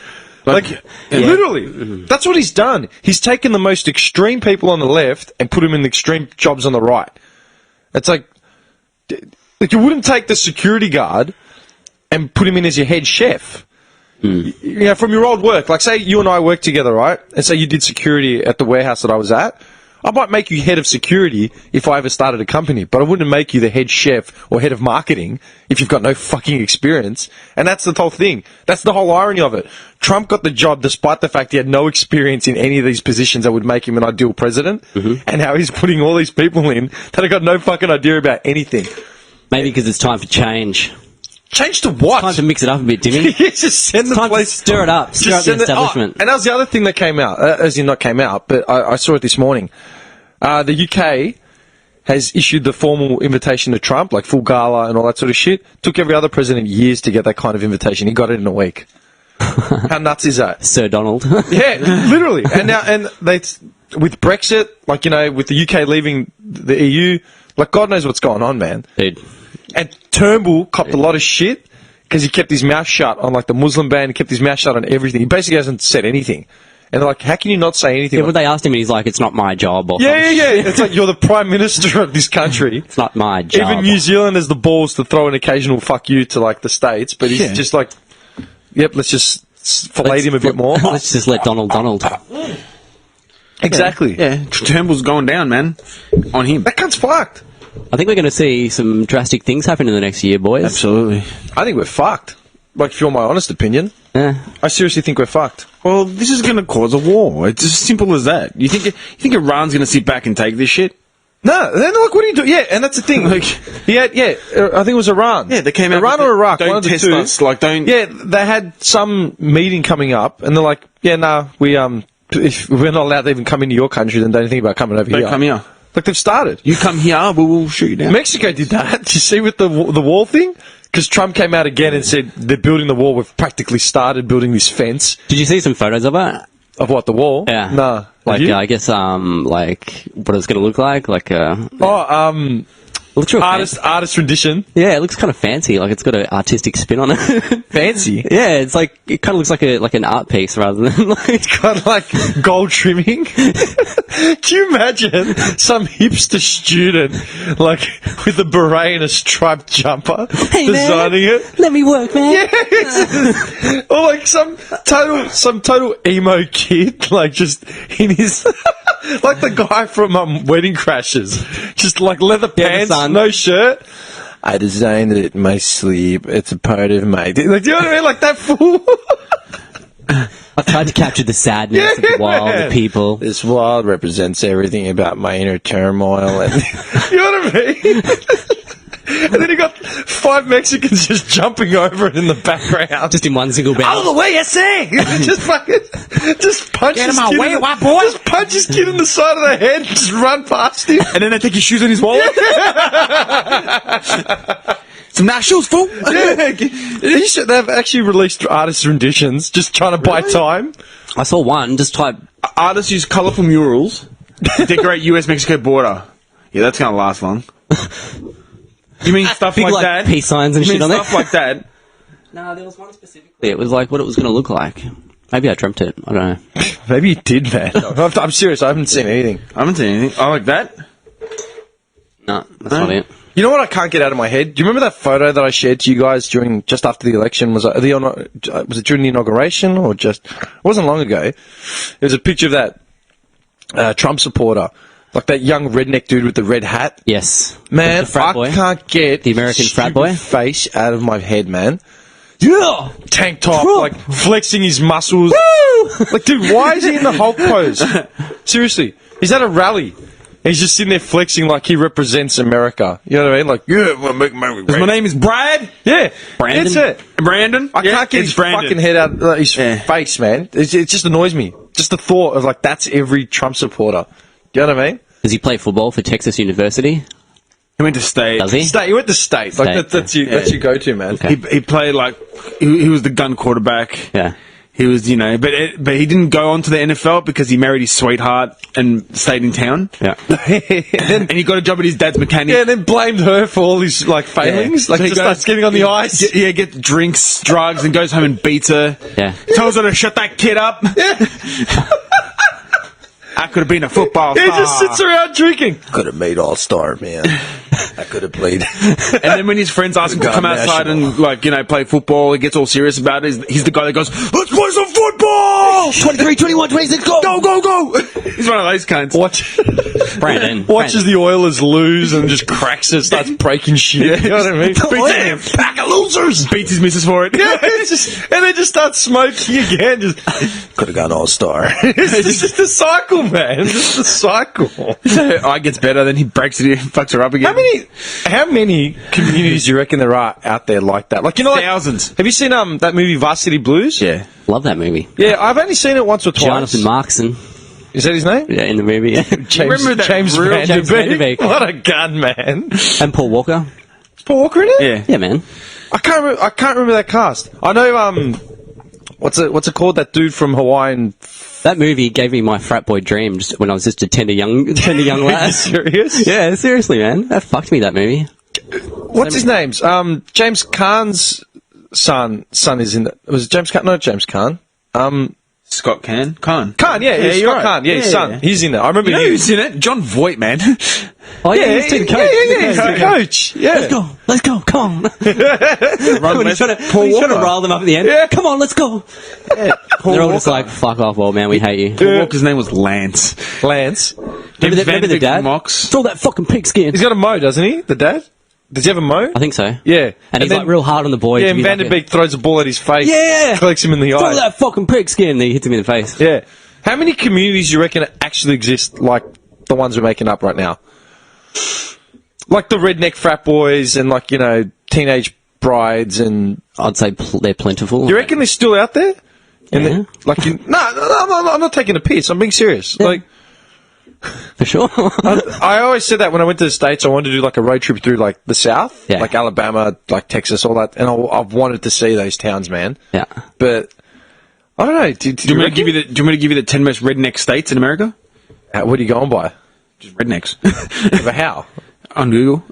Literally. That's what he's done. He's taken the most extreme people on the left and put them in the extreme jobs on the right. It's like you wouldn't take the security guard and put him in as your head chef. You know, from your old work. Like, say you and I worked together, right? And say you did security at the warehouse that I was at. I might make you head of security if I ever started a company, but I wouldn't make you the head chef or head of marketing if you've got no fucking experience. And that's the whole thing. That's the whole irony of it. Trump got the job despite the fact he had no experience in any of these positions that would make him an ideal president. And now he's putting all these people in that have got no fucking idea about anything. Maybe because it's time for change. Change to what? Time to mix it up a bit, Dimmy. Just send the place. Stir it up. Stir up the establishment. And that was the other thing that came out. As in, not came out, but I saw it this morning. The UK has issued the formal invitation to Trump, like full gala and all that sort of shit. Took every other president years to get that kind of invitation. He got it in a week. How nuts is that? Sir Donald. Yeah, literally. And now, with Brexit, like, you know, with the UK leaving the EU, Like, God knows what's going on, man. Dude. And Turnbull copped a lot of shit because he kept his mouth shut on, like, the Muslim ban. He kept his mouth shut on everything. He basically hasn't said anything. And they're like, how can you not say anything? Yeah, but they asked him and he's like, it's not my job. Or yeah. It's like, you're the Prime Minister of this country. It's not my job. Even New Zealand has the balls to throw an occasional fuck you to, like, the States. But he's just like, yep, let's just fillet him a bit more. Let's just let Donald. Exactly. Yeah, Turnbull's going down, man. On him. That cunt's fucked. I think we're going to see some drastic things happen in the next year, boys. Absolutely. I think we're fucked. Like, if you want my honest opinion. Yeah. I seriously think we're fucked. Well, this is going to cause a war. It's as simple as that. You think Iran's going to sit back and take this shit? No, then look, what are you doing? Yeah, and that's the thing. Like, I think it was Iran. Yeah, they came out Iran with or Iraq. Don't one of the test two. us. Like, don't. Yeah, they had some meeting coming up, and they're like, yeah, no, if we're not allowed to even come into your country, then don't think about coming over here. Don't come here. Like, they've started. You come here, we'll shoot you down. Mexico did that. Did you see with the wall thing? Because Trump came out again and said they're building the wall. We've practically started building this fence. Did you see some photos of it? Of what, the wall? Yeah. No. Like, Have you? I guess, like, what it's going to look like. Like, looks real artist rendition. Yeah, it looks kind of fancy. Like, it's got an artistic spin on it. Fancy. Yeah, it's like, it kind of looks like an art piece rather than like. It's got like gold trimming. Can you imagine some hipster student, like, with a beret and a striped jumper, Hey, designing man, it? let me work, man. Yeah. Or like some total emo kid, like, just in his, like the guy from Wedding Crashers, just like leather pants, no shirt. I designed it in my sleep. It's a part of my. Like, do you know what I mean? Like that fool. I tried to capture the sadness of the wild, the people. This wall represents everything about my inner turmoil. And you know what I mean? And then you got 5 Mexicans just jumping over it in the background. Just in one single bound. Out of the way, I say! just punch Get his him kid away, in white boy! Just punch his kid in the side of the head and just run past him. And then they take his shoes and his wallet. Some nice shoes, fool. They've actually released artist renditions, just trying to buy time. I saw one, just type. Artists use colourful murals to decorate US-Mexico border. Yeah, that's going to last long. You mean stuff Big, like that? Peace signs and You shit mean on stuff there? like that? No, there was one specifically. It was like what it was going to look like. Maybe I dreamt it. I don't know. Maybe you did, man. I'm serious, I haven't seen anything. I haven't seen anything. I like that. No, that's not it. You know what I can't get out of my head? Do you remember that photo that I shared to you guys just after the election? Was it during the inauguration or just? It wasn't long ago. It was a picture of that Trump supporter, like that young redneck dude with the red hat. Yes, Man, the frat I boy. can't get The American his frat boy? stupid face out of my head, man. Yeah, tank top, Trump. like flexing his muscles. Like, dude, why is he in the Hulk pose? Seriously, he's at a rally. He's just sitting there flexing like he represents America. You know what I mean? Like, yeah, we'll make America great. My name is Brad. Yeah, Brandon? that's it. Brandon. I can't get his fucking head out of his face, man. It just annoys me. Just the thought of, like, that's every Trump supporter. Do you know what I mean? Does he play football for Texas University? He went to state. Does he? He went to state. Like, that's your go-to, man. Okay. He played like he was the gun quarterback. Yeah. He was, but he didn't go on to the NFL because he married his sweetheart and stayed in town. Yeah. And he got a job at his dad's mechanic. Yeah, and then blamed her for all his, like, failings. Yeah. Like, So he just goes- starts getting on the ice. Get drinks, drugs, and goes home and beats her. Yeah. Tells her to shut that kid up. I could have been a football He star. just sits around drinking. Could have made All-Star, man. I could have played. And then when his friends ask him to come outside and, play football, he gets all serious about it. He's the guy that goes, let's play some football! 23, 21, 26, go! Go! He's one of those cunts. Brandon. Watches the Oilers lose and just cracks it, starts breaking shit. You know what I mean? Beats him. Pack of losers! Beats his missus for it. Yeah, and then just starts smoking again. Could have gone All-Star. It's just a cycle, man. It's just a cycle. I gets better, then he breaks it, fucks her up again. How many communities do you reckon there are out there like that? Like, like, thousands. Have you seen that movie Varsity Blues? Yeah. Love that movie. Yeah, I've only seen it once or twice. Jonathan Markson. Is that his name? Yeah, in the movie. Remember that James real Van James Der Van Der Beek. Beek. What a gun, man. And Paul Walker. Is Paul Walker in it? Yeah. Yeah, man. I can't remember that cast. I know what's it called? That dude from Hawaiian. That movie gave me my frat boy dream just when I was just a tender young lad. Serious? Yeah, seriously, man. That fucked me, that movie. What's his name? James Caan's son is in. Was it James Caan? No, James Caan. Scott Caan? Caan, Yeah, you're Scott right. Caan. Yeah, his son. He's in there. I remember You know who's in it? John Voight, man. Oh, yeah, he's the coach. He's the coach. Yeah. Let's go, come on. Ron When he's West- trying to rile them up at the end. Yeah. Come on, let's go. Paul They're all just Walker. like, fuck off, old man, we hate you. Paul Walker's name was Lance. Lance. Remember the dad? Mox. Throw that fucking pigskin. He's got a mo, doesn't he? The dad? Does he have a mo? I think so. Yeah. And he's then- like real hard on the boys. Yeah, to and be like Vanderbeek throws a ball at his face. Yeah. Collects him in the Throw eye. that fucking pigskin. And he hits him in the face. Yeah. How many communities do you reckon actually exist like the ones we're making up right now? Like the redneck frat boys and like, teenage brides and... I'd say they're plentiful. You reckon they're still out there? And Yeah. No, I'm not taking a piss. I'm being serious. Yeah. Like, For sure. I always said that when I went to the States, I wanted to do like a road trip through like the South, Yeah. like Alabama, like Texas, all that. And I've wanted to see those towns, man. Yeah. But I don't know. Do Do you want me to give you the 10 most redneck states in America? What are you going by? Just rednecks. But how? On Google.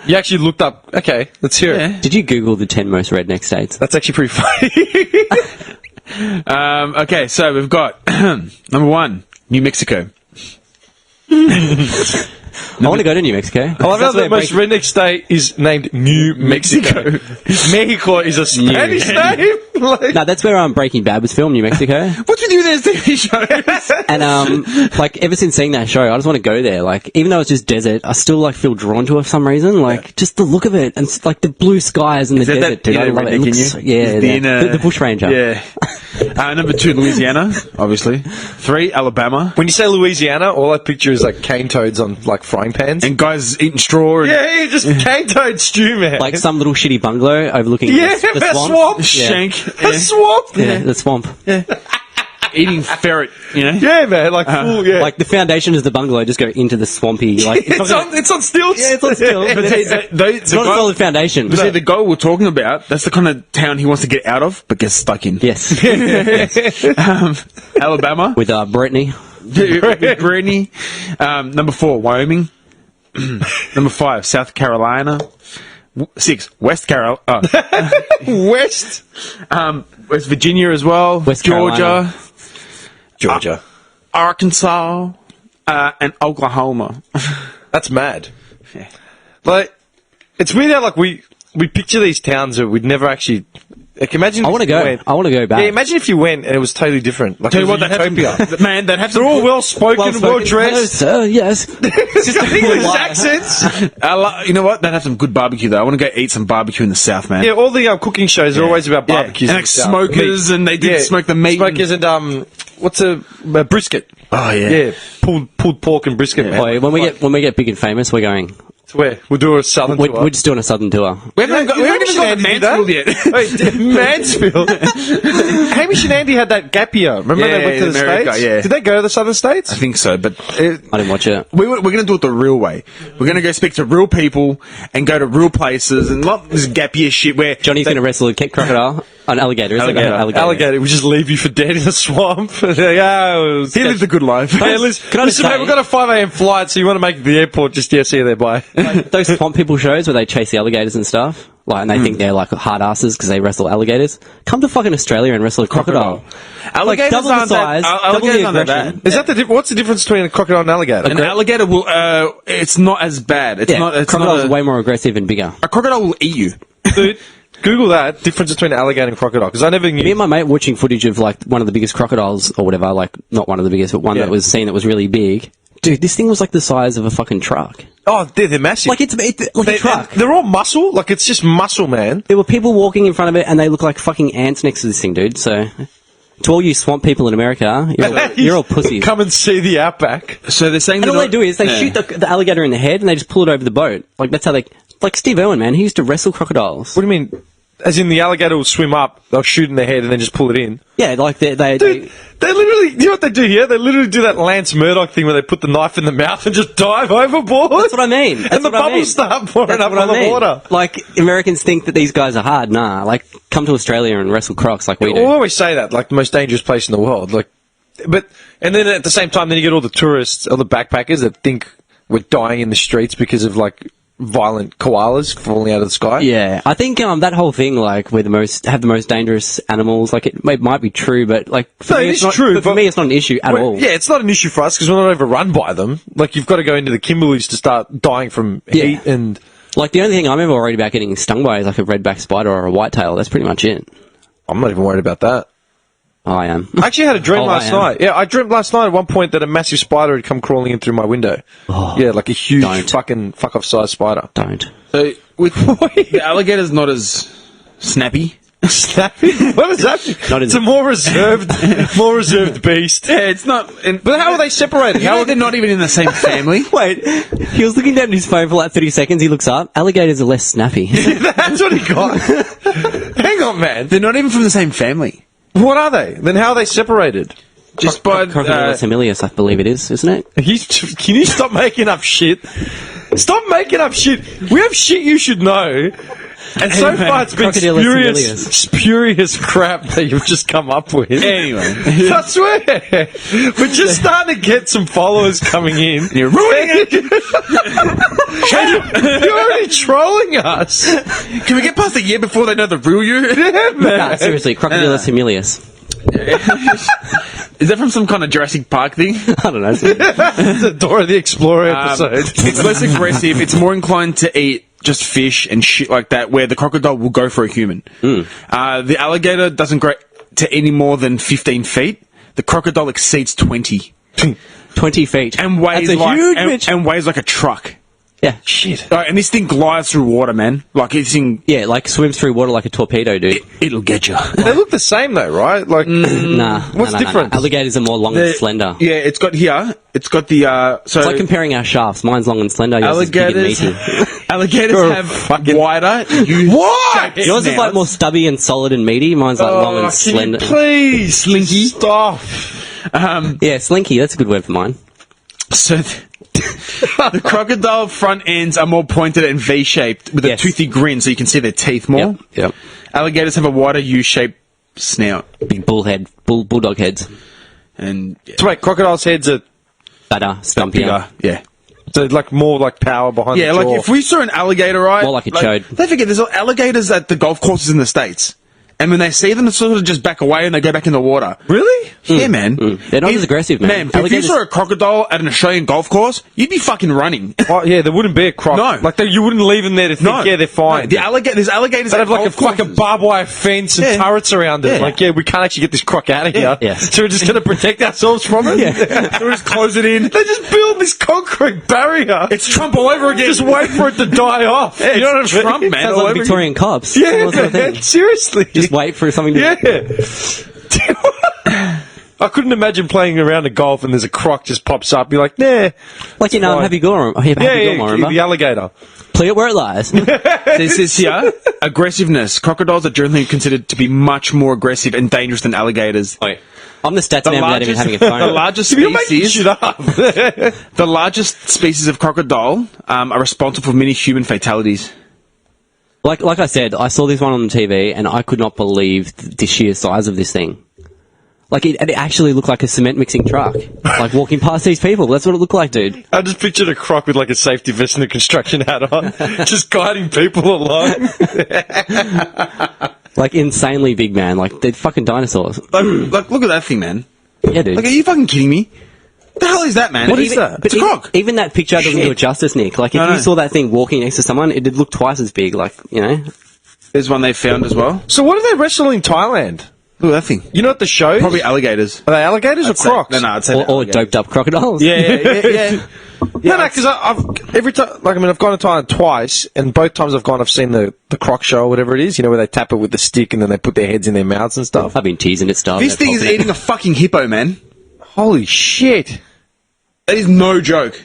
You actually looked up. Okay, let's hear it. Yeah. Did you Google the 10 most redneck states? That's actually pretty funny. Okay, so we've got number 1, New Mexico. I want to go to New Mexico. I love how the most redneck state is named New Mexico. Mexico is a Spanish name. Like, No, that's where Breaking Bad was filmed, New Mexico. What's with you with those TV shows? And like ever since seeing that show, I just want to go there. Like even though it's just desert, I still like feel drawn to it for some reason. Like just the look of it and like the blue skies and the that desert. Dude, I inner love it. redneck It in looks you? so- yeah, Is the inner- the bush ranger. Yeah. Number 2, Louisiana, obviously. 3, Alabama. when you say Louisiana, all I picture is like cane toads on like frying pans. And guys eating straw. And yeah, just cane toad stew, man. Like some little shitty bungalow overlooking yeah, the the swamp. swamp. Yeah. Shank. The swamp. Yeah, the swamp. Eating ferret, Yeah, man. Like full. Yeah. Like the foundation is the bungalow, just go into the swampy. Like it's on stilts. Yeah, it's on stilts. But see, It's not a solid foundation. But see, the guy we're talking about, that's the kind of town he wants to get out of, but gets stuck in. Yes, Alabama. with Brittany. with Brittany. Number 4, Wyoming. Number 5, South Carolina. 6, West Carolina. West. West Virginia as well. West Georgia. Georgia. Arkansas. And Oklahoma. That's mad. Yeah. Like, it's weird how like we picture these towns that we'd never actually. Like, imagine. I want to if you go. went- I want to go back. Yeah, imagine if you went and it was totally different. Like, Tell you it was what, a utopia. man, they'd have to. They're all well spoken, well dressed. Hello, sir. Yes. Just English accents. You know what? They'd have some good barbecue though. I want to go eat some barbecue in the South, man. Yeah, all the cooking shows are always about barbecues. And like smokers, and they did smoke the meat. Smokers and what's a brisket? Oh yeah. Yeah, pulled pork and brisket. Man. Boy, when we get big and famous, we're going. To where? We'll do a southern tour. We're just doing a southern tour. We haven't even got to Mansfield yet. Wait, Mansfield. Hamish and Andy had that gap year. Remember Yeah, they went to in the America, States? yeah. Did they go to the southern states? I think so, but I didn't watch it. we're going to do it the real way. We're going to go speak to real people and go to real places and not this gap year shit where Johnny's going to wrestle a crocodile, an alligator. Is it? Alligator. We just leave you for dead in the swamp. he lived a good life. Hey, listen, Can I just listen, mate, say- we've got a 5 a.m. flight, so you want to make it to the airport, just, see you there, bye. Those swamp people shows where they chase the alligators and stuff, like, and they think they're like hard asses because they wrestle alligators. Come to fucking Australia and wrestle a crocodile. Alligators double the aren't size, that, double the alligators aren't that aggression. bad. Is that what's the difference between a crocodile and an alligator? An alligator will, it's not as bad. It's Yeah, not, it's crocodiles not are way more aggressive and bigger. a crocodile will eat you. Dude, Google that, difference between an alligator and crocodile, because I never knew. Me and my mate watching footage of like one of the biggest crocodiles or whatever, like not one of the biggest, but one Yeah. that was seen that was really big. Dude, this thing was like the size of a fucking truck. Oh, they're massive. Like it's like a truck. They're all muscle, like it's just muscle, man. There were people walking in front of it, and they look like fucking ants next to this thing, dude. So, to all you swamp people in America, you're all pussies. Come and see the outback. So they're saying And that all they do is they shoot the alligator in the head, and they just pull it over the boat. Like that's how they. Like Steve Irwin, man, he used to wrestle crocodiles. What do you mean? as in the alligator will swim up, they'll shoot in their head and then just pull it in. Yeah, like Dude, they literally, you know what they do here? They literally do that Lance Murdoch thing where they put the knife in the mouth and just dive overboard. That's what I mean. That's and the what I mean. bubbles start pouring That's up what on I the mean. water. Like, Americans think that these guys are hard. Nah, like, come to Australia and wrestle crocs like we do. We'll always say that, like the most dangerous place in the world. Like, and then at the same time, then you get all the tourists, all the backpackers that think we're dying in the streets because of like violent koalas falling out of the sky. Yeah, I think that whole thing, like, we're the most dangerous animals, like, it might be true, but like, for me, it it's is not, true, but for but- me, it's not an issue at all. Yeah, it's not an issue for us because we're not overrun by them. Like, you've got to go into the Kimberleys to start dying from heat and... Like, the only thing I'm ever worried about getting stung by is like a redback spider or a whitetail. That's pretty much it. I'm not even worried about that. Oh, I am. I actually had a dream Oh, last I am. night. Yeah, I dreamt last night at one point that a massive spider had come crawling in through my window. Yeah, like a huge Don't. fucking fuck-off size spider. Don't. So with the alligator's not as snappy. Snappy? What is that? Not as- It's a more reserved beast. Yeah, it's not. And, But how are they separated? how are they not even in the same family? Wait, he was looking down at his phone for like 30 seconds. He looks up. Alligators are less snappy. That's what he got. Hang on, man. They're not even from the same family. What are they? Then how are they separated? Just by Crocodilus familius, I believe it is, isn't it? Can you stop making up shit? Stop making up shit. We have shit you should know. And so far it's been Crocodilus spurious crap that you've just come up with. Anyway. I swear. We're just starting to get some followers coming in. You're ruining it. You're already trolling us. Can we get past a year before they know the real you? Yeah, man. Nah, seriously, Crocodilus familius. Is that from some kind of Jurassic Park thing? I don't know. The Dora the Explorer episode. It's less aggressive. It's more inclined to eat just fish and shit like that, where the crocodile will go for a human. The alligator doesn't grow to any more than 15 feet. The crocodile exceeds 20. 20 feet. And weighs That's a like huge bitch. and weighs like a truck. Yeah. Shit. And this thing glides through water, man. Like it's in. Yeah, like swims through water like a torpedo, dude. It'll get you. They look the same though, right? Like, Nah. What's nah, different? Nah. Alligators are more long and slender. Yeah, it's got here. It's got the so It's like comparing our shafts. Mine's long and slender. Yours is big and alligators. meaty. Alligators You're have fucking- wider. What? Yours is like more stubby and solid and meaty. Mine's like long and can slender. you please, Slinky, stop. Yeah, slinky. That's a good word for mine. So the crocodile front ends are more pointed and V-shaped with a Yes. toothy grin, so you can see their teeth more. Yep. Alligators have a wider U-shaped snout, Big bulldog heads. and yeah, So wait, crocodiles' heads are Fatter, stumpier. bigger. Yeah. so like more like power behind Yeah, the like jaw. if we saw an alligator, right? More like a chode. Don't forget, there's alligators at the golf courses in the States. And when they see them, they sort of just back away and they go back in the water. Really? Yeah, man. They're not as aggressive, man. If you Alligators- saw a crocodile at an Australian golf course, you'd be fucking running. Oh, yeah, there wouldn't be a croc. No. Like, you wouldn't leave them there to think, yeah, they're fine. No, there's alligators They'd at have like a golf fucking courses. barbed wire fence and Yeah. turrets around it. Yeah. Like, yeah, we can't actually get this croc out of here. Yeah. So we're just going to protect ourselves from it? So we just close it in. They just build this concrete barrier. It's Trump all over again. Just wait for it to die off. Yeah, you know what it's I mean? Trump, man. Sounds all like over Victorian cops. Yeah, What sort of thing? seriously. Just wait for something to... Yeah. I couldn't imagine playing around a golf and there's a croc just pops up. You're like, nah. Like, you know, fine. Happy Gilmore. Happy Gilmore, remember? the alligator. Play it where it lies. This is here. Aggressiveness. Crocodiles are generally considered to be much more aggressive and dangerous than alligators. Wait. I'm the stats man without even having a phone. the largest You're making species, shit up. the largest species of crocodile are responsible for many human fatalities. Like I said, I saw this one on the TV and I could not believe the sheer size of this thing. Like, it actually looked like a cement mixing truck. Like, walking past these people. That's what it looked like, dude. I just pictured a croc with like a safety vest and a construction hat on, just guiding people along. Like, insanely big, man. Like, they're fucking dinosaurs. Like, look at that thing, man. Yeah, dude. Like, are you fucking kidding me? What the hell is that, man? What is that? It's a croc. Even that picture doesn't do it justice, Nick. Like, if No, you no. saw that thing walking next to someone, it'd look twice as big. Like, you know? There's one they found as well. So what do they wrestle in Thailand? Look at that thing. You know what the show? Probably alligators. Are they alligators or crocs? No, I'd say Or alligators. doped up crocodiles. Yeah. No, because I've every time, like, I mean, I've gone to Thailand twice, and both times I've gone, I've seen the croc show or whatever it is, you know, where they tap it with the stick and then they put their heads in their mouths and stuff. I've been teasing it, stuff. This thing is eating a fucking hippo, man. Holy shit. That is no joke.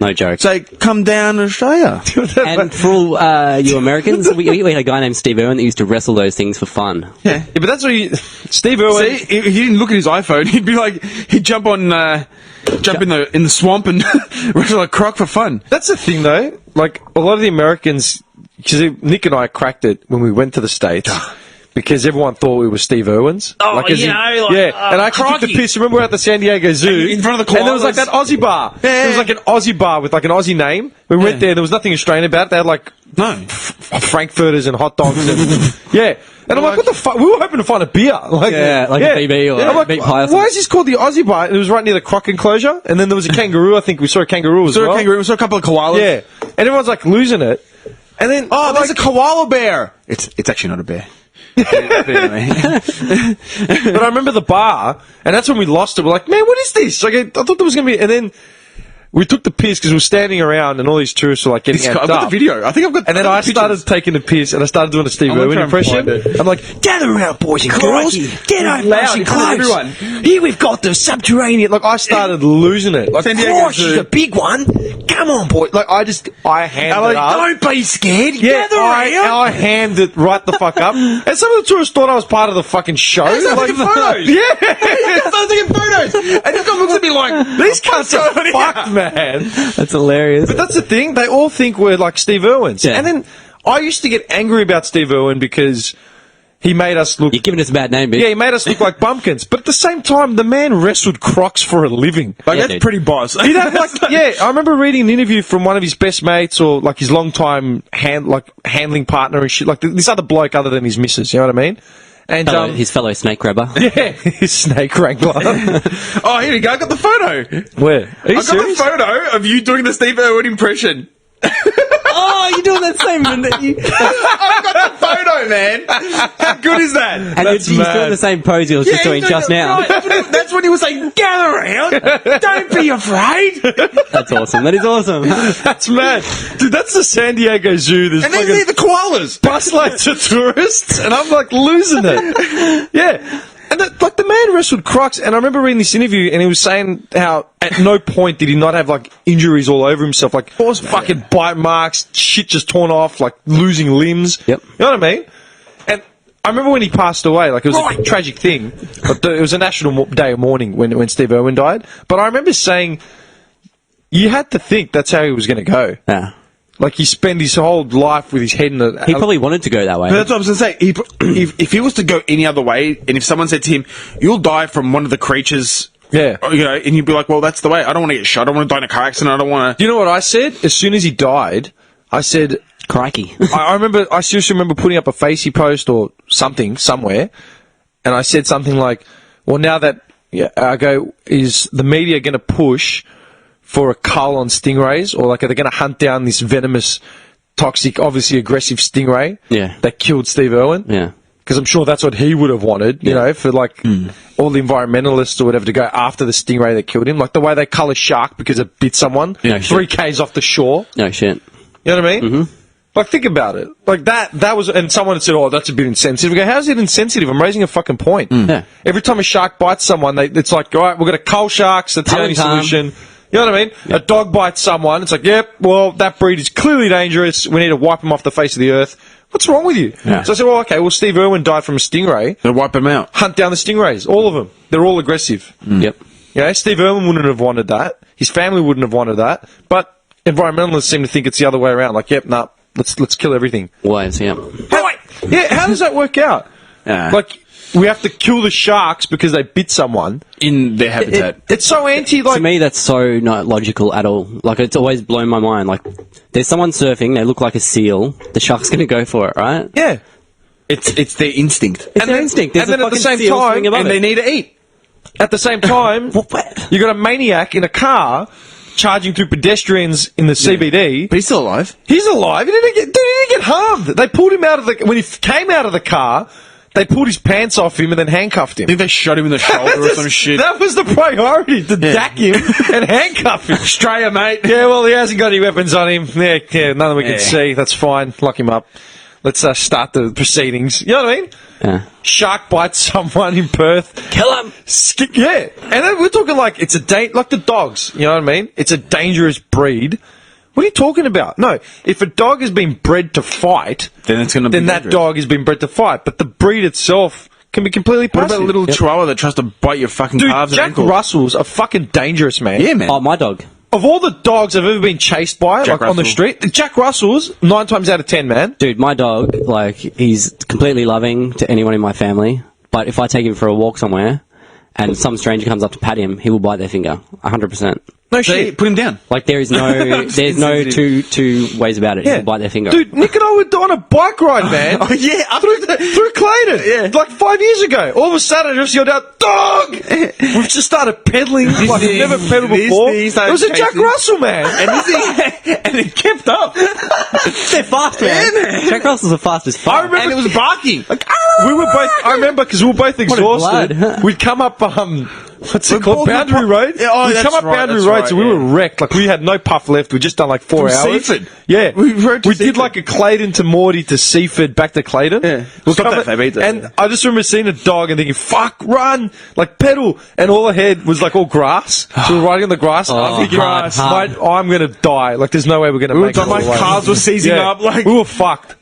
No joke. Say, come down to Australia. And for all you Americans, we had a guy named Steve Irwin that used to wrestle those things for fun. Yeah. But that's what Steve Irwin. See, if he didn't look at his iPhone, he'd be like, he'd jump on, jump in the swamp and wrestle a croc for fun. That's the thing, though. Like, a lot of the Americans, because Nick and I cracked it when we went to the States. Because everyone thought we were Steve Irwins. Oh, like, as in- like, yeah. And I actually took the piss. Remember, we were at the San Diego Zoo. In front of the And there was like that Aussie bar. Yeah, There was like an Aussie bar with like an Aussie name. We went there. There was nothing Australian about it. They had like No. frankfurters and hot dogs. And, yeah. And I'm like, what the fuck? We were hoping to find a beer. Like, Yeah, like a BB or I'm like, meat pie or why is this called the Aussie bar? And it was right near the croc enclosure. And then there was a kangaroo. I think we saw a kangaroo as Saw well. a kangaroo, we saw a couple of koalas. Yeah. And everyone's like losing it. And then, Oh, there's a koala bear. It's actually not a bear. But anyway. But I remember the bar, and that's when we lost it. We're like, man, what is this? Like, I thought there was going to be... And then we took the piss because we were standing around, and all these tourists were like getting I've amped got up. the video. I think I've got. And then I started taking the piss, and I started doing a Steve I'm gonna Irwin try and impression. find it. I'm like, gather around, boys and girls. Get over Loud nice and in front of close. everyone. Here we've got the subterranean... Like, I started losing it. Like, San Diego gosh, Zoo. she's a big one. Come on, boy. Like, I hammed Like, it up. don't be scared. Yeah, Gather around. I hammed it right the fuck up. And some of the tourists thought I was part of the fucking show. Like photos. Yeah. I was taking photos. And this guy looks at me like, These cunts are going fucked, man. That's hilarious. But that's the thing. They all think we're like Steve Irwins. Yeah. And then I used to get angry about Steve Irwin because he made us look... You're giving us a bad name, bitch. Yeah, he made us look like bumpkins. But at the same time, the man wrestled crocs for a living. like Yeah, that's dude. pretty boss. He'd have like, yeah, I remember reading an interview from one of his best mates or like his long-time handling partner and shit. Like this other bloke other than his missus, you know what I mean? And His fellow snake grabber. yeah, his snake wrangler. Oh, here we go. I got the photo. Where? Are you I got serious? the photo of you doing the Steve Irwin impression. Oh, you're doing that same... I've got the photo, man. How good is that? And That's he's mad. doing the same pose he was just doing he's just doing- now. right, that's when he was saying, gather around. Don't be afraid. That's awesome. That is awesome. That's mad. Dude, that's the San Diego Zoo. There's And then fucking they're the koalas. busloads of tourists, and I'm like losing it. Yeah. And the man wrestled crocs, and I remember reading this interview, and he was saying how at no point did he not have like injuries all over himself, like fucking bite marks, shit just torn off, like losing limbs. Yep. You know what I mean? And I remember when he passed away, like it was a tragic thing, but it was a national day of mourning when Steve Irwin died. But I remember saying, you had to think that's how he was going to go. Yeah. Like he spent his whole life with his head in a... He probably wanted to go that way. But that's what I was going to say. If he was to go any other way, and if someone said to him, you'll die from one of the creatures, Yeah. you know, and you'd be like, well, that's the way. I don't want to get shot. I don't want to die in a car accident. I don't want Do you know what I said? As soon as he died, I said... Crikey. I seriously remember putting up a Facey post or something somewhere, and I said something like, well, now that... I go, is the media going to push... for a cull on stingrays, or like are they going to hunt down this venomous, toxic, obviously aggressive stingray that killed Steve Irwin? Yeah. Because I'm sure that's what he would have wanted, you know, for like all the environmentalists or whatever to go after the stingray that killed him. Like the way they cull a shark because it bit someone 3 Ks off the shore. No shit. You know what I mean? Mm-hmm. Like, think about it. Like, that was... And someone had said, oh, that's a bit insensitive. I go, how's it insensitive? I'm raising a fucking point. Yeah. Every time a shark bites someone, it's like, all right, we're going to cull sharks. That's the only solution. You know what I mean? Yeah. A dog bites someone. It's like, yep, well, that breed is clearly dangerous. We need to wipe them off the face of the earth. What's wrong with you? Yeah. So I said, well, okay, well, Steve Irwin died from a stingray. to wipe him out. Hunt down the stingrays. All of them. They're all aggressive. Yep. You know, Steve Irwin wouldn't have wanted that. His family wouldn't have wanted that. But environmentalists seem to think it's the other way around. Like, yep, nah, let's kill everything. Always, yeah. How does that work out? Like, we have to kill the sharks because they bit someone in their habitat. It's so anti, like... To me, that's so not logical at all. Like, it's always blown my mind. Like, there's someone surfing, they look like a seal, the shark's going to go for it, right? Yeah. It's their instinct. It's their instinct. There's and then a at the fucking same seal time, swimming above And it. they need to eat. At the same time, you got a maniac in a car charging through pedestrians in the CBD. But he's still alive. He's alive. He didn't get harmed. They pulled him out of the... When he came out of the car... They pulled his pants off him and then handcuffed him. I think they shot him in the shoulder or some shit. That was the priority, to dack him and handcuff him. Australia, mate. Yeah, well, he hasn't got any weapons on him. Yeah, none that we can see. That's fine. Lock him up. let's start the proceedings. You know what I mean? Yeah. Shark bites someone in Perth. Kill him! Yeah. And then we're talking like it's like the dogs. You know what I mean? It's a dangerous breed. What are you talking about? No, if a dog has been bred to fight, Then it's going to be then that dangerous. dog has been bred to fight. But the breed itself can be completely What passive. about a little chihuahua that tries to bite your fucking Dude, calves and Jack ankles? Russells are fucking dangerous, man. Yeah, man. Oh, my dog. Of all the dogs I've ever been chased by, Jack like on the Russell. street, Jack Russell's 9 times out of 10, man. Dude, my dog, like, he's completely loving to anyone in my family, but if I take him for a walk somewhere and some stranger comes up to pat him, he will bite their finger. 100%. No See, shit. put him down. Like, there's no two ways about it. He'll bite their finger. Dude, Nick and I were on a bike ride, man. Oh, yeah. through Clayton. Yeah. Like 5 years ago. All of a sudden, I just yelled out, dog! We've just started pedaling like we've never pedaled this before. thing It started was a Jack chasing. Russell, man. And it kept up. They're fast, man. Jack Russell's the fastest I fuck. remember And it was barking. Like, we were both. I remember because we were both exhausted. blood. We'd come up. What's it We're called? both- Boundary Road. Yeah, oh, We'd that's come up right, Boundary that's Road, right, so we yeah. were wrecked. Like we had no puff left. We'd just done like 4 From hours. Seaford. Yeah, We rode to did Seaford. like a Clayton to Morty to Seaford back to Clayton. Yeah. We're Stop coming- that, Fab, eat that, And yeah. I just remember seeing a dog and thinking, "Fuck, run!" Like pedal, and all ahead was like all grass. So we're riding on the grass. I'm thinking, hard. I'm gonna die. Like there's no way we're gonna We were make it. done, all like the way. cars were seizing Yeah. up. Like we were fucked.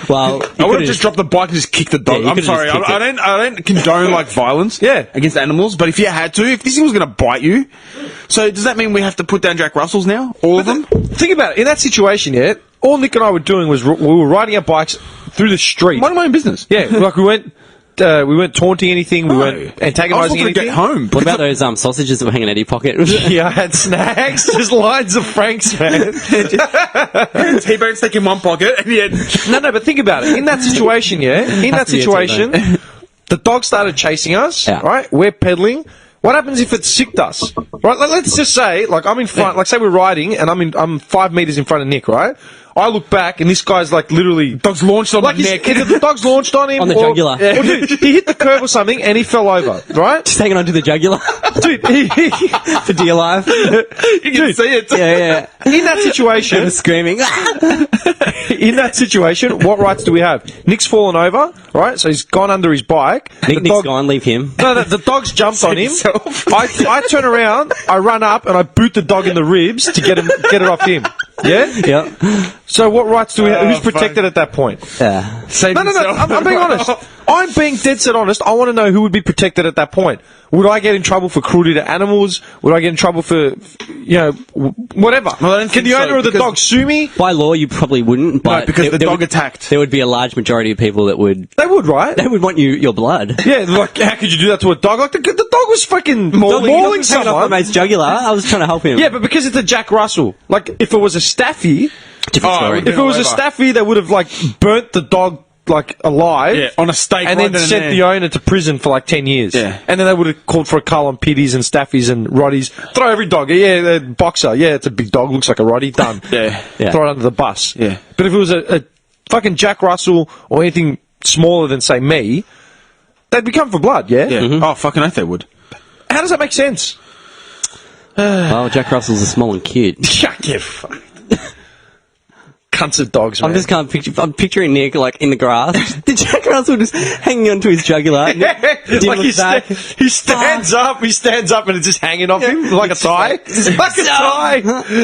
Well, I would have just dropped the bike and just kicked the dog. Yeah, you I'm could've sorry. just kicked I don't condone like violence. Yeah. Against animals, but if you had to, if this thing was going to bite you, so does that mean we have to put down Jack Russells now? All of them? Think about it. In that situation, yeah, all Nick and I were doing was we were riding our bikes through the street. Mind my own business. Yeah, like we weren't taunting anything. We No. weren't I was antagonising looking to anything. get home. what about those sausages that were hanging out of your pocket? Yeah, I had snacks, just lines of Franks, man. T-Bone stick in one pocket, and he had No, but think about it. In that situation, the dog started chasing us, Yeah. right? We're pedaling. What happens if it sicked us? Right? Let's just say, like, I'm in front, like, say we're riding, and I'm 5 meters in front of Nick, right? I look back, and this guy's, like, literally... dog's launched on Like, my neck. either the dog's launched on him, On the or, jugular. or dude, he hit the curb or something, and he fell over, right? Just hanging onto the jugular Dude, for dear life. You can see it. Yeah. in that situation, Screaming. in that situation, what rights do we have? Nick's fallen over, right? So he's gone under his bike. Nick's the dog, gone, leave him. No, the dog's jumped on him. himself. I turn around, I run up, and I boot the dog in the ribs to get it off him. Yeah. Yep. So what rights do we have? Oh, Who's protected fuck. at that point? Yeah. Save No. himself. I'm being honest. I'm being dead set honest. I want to know who would be protected at that point. Would I get in trouble for cruelty to animals? Would I get in trouble for, whatever? Well, I don't Can think the so, owner of the because- dog sue me? By law, you probably wouldn't, but No, because the dog attacked. There would be a large majority of people that would They would, right? want your blood. Yeah, like, how could you do that to a dog? Like, the dog was fucking Dog, mauling hanging off my someone. mate's jugular. I was trying to help him. Yeah, but because it's a Jack Russell. Like, if it was a Staffy, Different Oh, story. we- if it was a Over. Staffy, they would have, like, burnt the dog, like, alive. Yeah, on a stake And right then down sent there. the owner to prison for, like, 10 years. Yeah. And then they would have called for a cull on pitties and Staffies and Roddies. Throw every dog. Yeah, the boxer. Yeah, it's a big dog. Looks like a Roddy. Done. Yeah. Yeah. Throw it under the bus. Yeah. But if it was a fucking Jack Russell or anything smaller than, say, me, they'd become for blood, yeah? Yeah. Oh, fucking oath they would. How does that make sense? Well, Jack Russell's a small and cute. Yeah, fuck. Cunts of dogs, man. I'm just can't picture. I'm picturing Nick like in the grass. The Jack Russell just hanging onto his jugular. Yeah, Dim like looks back. he stands up, and it's just hanging off him like a tie. Like a tie.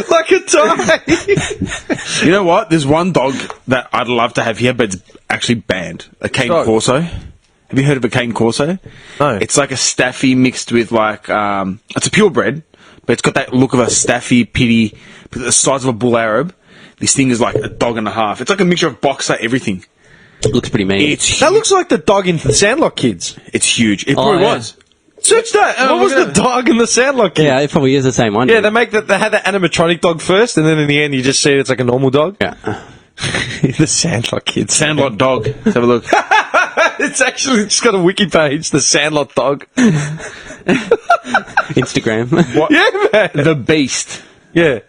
Like a tie. You know what? There's one dog that I'd love to have here, but it's actually banned. A cane Dog. corso. Have you heard of a cane corso? No. It's like a staffy mixed with like it's a purebred, but it's got that look of a staffy pitty, but the size of a bull Arab. This thing is like a dog and a half. It's like a mixture of boxer, everything. Looks pretty mean. It's That looks like the dog in the Sandlot Kids. it's huge. It Oh, probably yeah. was. Search that. What was the dog in the Sandlot Kids? Yeah, it probably is the same one. Yeah, dude. they had the animatronic dog first, and then in the end you just see it's like a normal dog. Yeah. The Sandlot Kids. Sandlot dog. Let's have a look. It's actually just got a wiki page, the Sandlot dog. Instagram. What? Yeah, man. The Beast. Yeah.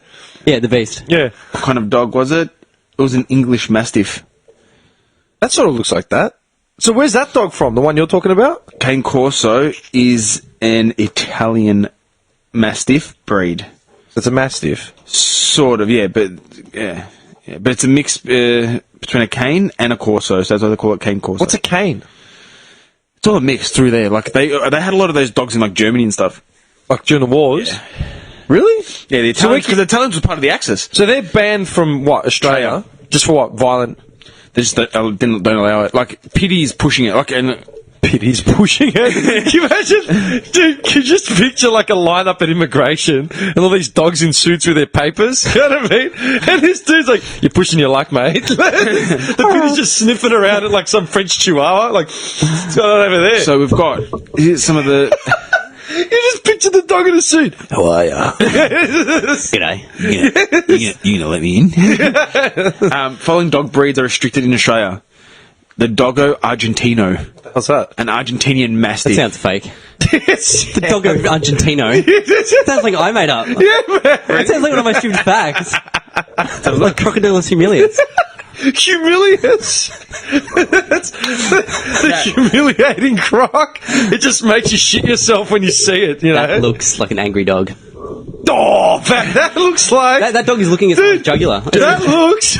Yeah, the beast. Yeah. What kind of dog was it? It was an English Mastiff. That sort of looks like that. So where's that dog from? The one you're talking about? Cane Corso is an Italian Mastiff breed. It's a Mastiff. Sort of, yeah, but but it's a mix between a cane and a Corso, so that's why they call it cane Corso. What's a cane? It's all a mix through there. Like they had a lot of those dogs in like Germany and stuff. Like during the wars? Yeah. Really? Yeah, the Italians, because the Italians were part of the Axis. So they're banned from what, Australia? Just for what, violent? They just don't allow it. Like Pity's pushing it. Like and. Pity's pushing it. Can you imagine? Dude, can you just picture like a lineup at immigration and all these dogs in suits with their papers? You know what I mean? And this dude's like, you're pushing your luck, mate. The Pity's just sniffing around at like some French chihuahua. Like, what's going on over there? So we've got, here's some of the... You just picture the dog in a suit. How are ya? G'day. You gonna let me in? Following dog breeds are restricted in Australia. The Doggo Argentino. What's that? An Argentinian Mastiff. That sounds fake. Yes. The Doggo Argentino. Sounds like I made up. Yeah, man. That sounds like one of my stupid facts. Sounds like Crocodilus humilius. Humilius. That's the humiliating croc. It just makes you shit yourself when you see it, you know? That looks like an angry dog. Oh, that looks like... That dog is looking at someone's jugular. That looks...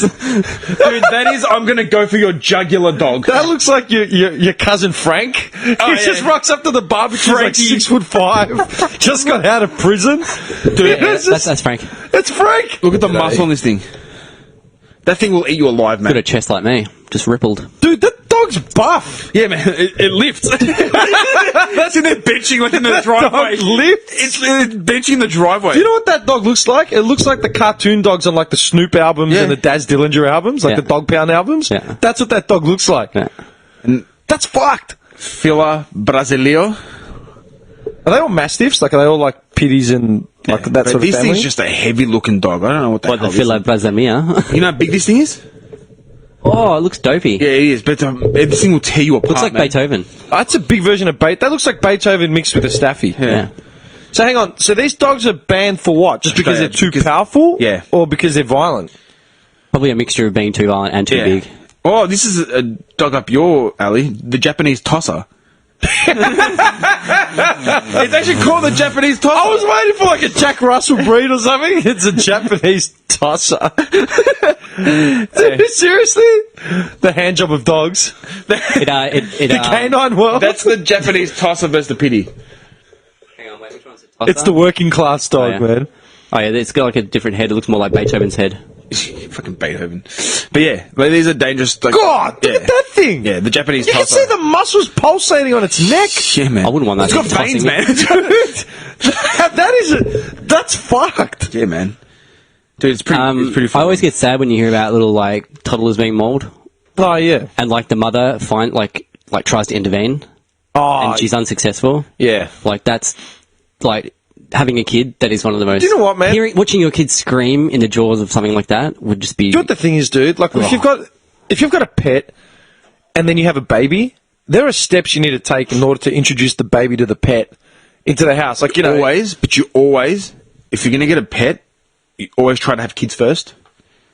Dude, that is, I'm gonna go for your jugular dog. That looks like your cousin Frank. He just rocks up to the barbecue like 6'5", just got out of prison. Dude, That's Frank. it's Frank. Look at the muscle on this thing. That thing will eat you alive, man. Got a chest like me, just rippled. Dude, that dog's buff. Yeah, man, it lifts. That's in there benching like in the driveway. Dog lifts. It's benching the driveway. Do you know what that dog looks like? It looks like the cartoon dogs on like the Snoop albums and the Daz Dillinger albums, like the Dog Pound albums. Yeah. That's what that dog looks like. Yeah. And that's fucked. Fila Brasilio. Are they all mastiffs? Like, are they all like pitties and like that sort of this family? thing's just a heavy-looking dog. I don't know what the What, hell the Fila Brasamia? You know how big this thing is? Oh, it looks dopey. Yeah, it is. But this thing will tear you apart. Looks like man. Beethoven. That's a big version of That looks like Beethoven mixed with a Staffy. Yeah. So hang on. So these dogs are banned for what? Just because they're too powerful? Yeah. Or because they're violent? Probably a mixture of being too violent and too big. Oh, this is a dog up your alley. The Japanese tosser. It's actually called the Japanese tosser. I was waiting for like a Jack Russell breed or something. It's a Japanese tosser. Seriously? The hand job of dogs. The canine world. That's the Japanese tosser versus the pity. Hang on, wait, which one's the tosser? It's the working class dog, man. Oh yeah, it's got like a different head. It looks more like Beethoven's head. Fucking Beethoven. But yeah, these are dangerous. Like, God, look at that thing. Yeah, the Japanese You can tosser. see the muscles pulsating on its neck. Yeah, man. I wouldn't want that. It's got thing veins, tossing me. man. That's fucked. Yeah, man. Dude, it's pretty fun. I always get sad when you hear about little like toddlers being mauled, Oh, yeah. and like the mother tries to intervene, Oh, and she's unsuccessful. yeah. Like that's like having a kid. That is one of the most. Do you know what, man? Watching your kid scream in the jaws of something like that would just be. Do you know what the thing is, dude? Like, if you've got a pet and then you have a baby, there are steps you need to take in order to introduce the baby to the pet into the house. Like, you know, But you always, if you're going to get a pet, you always try to have kids first.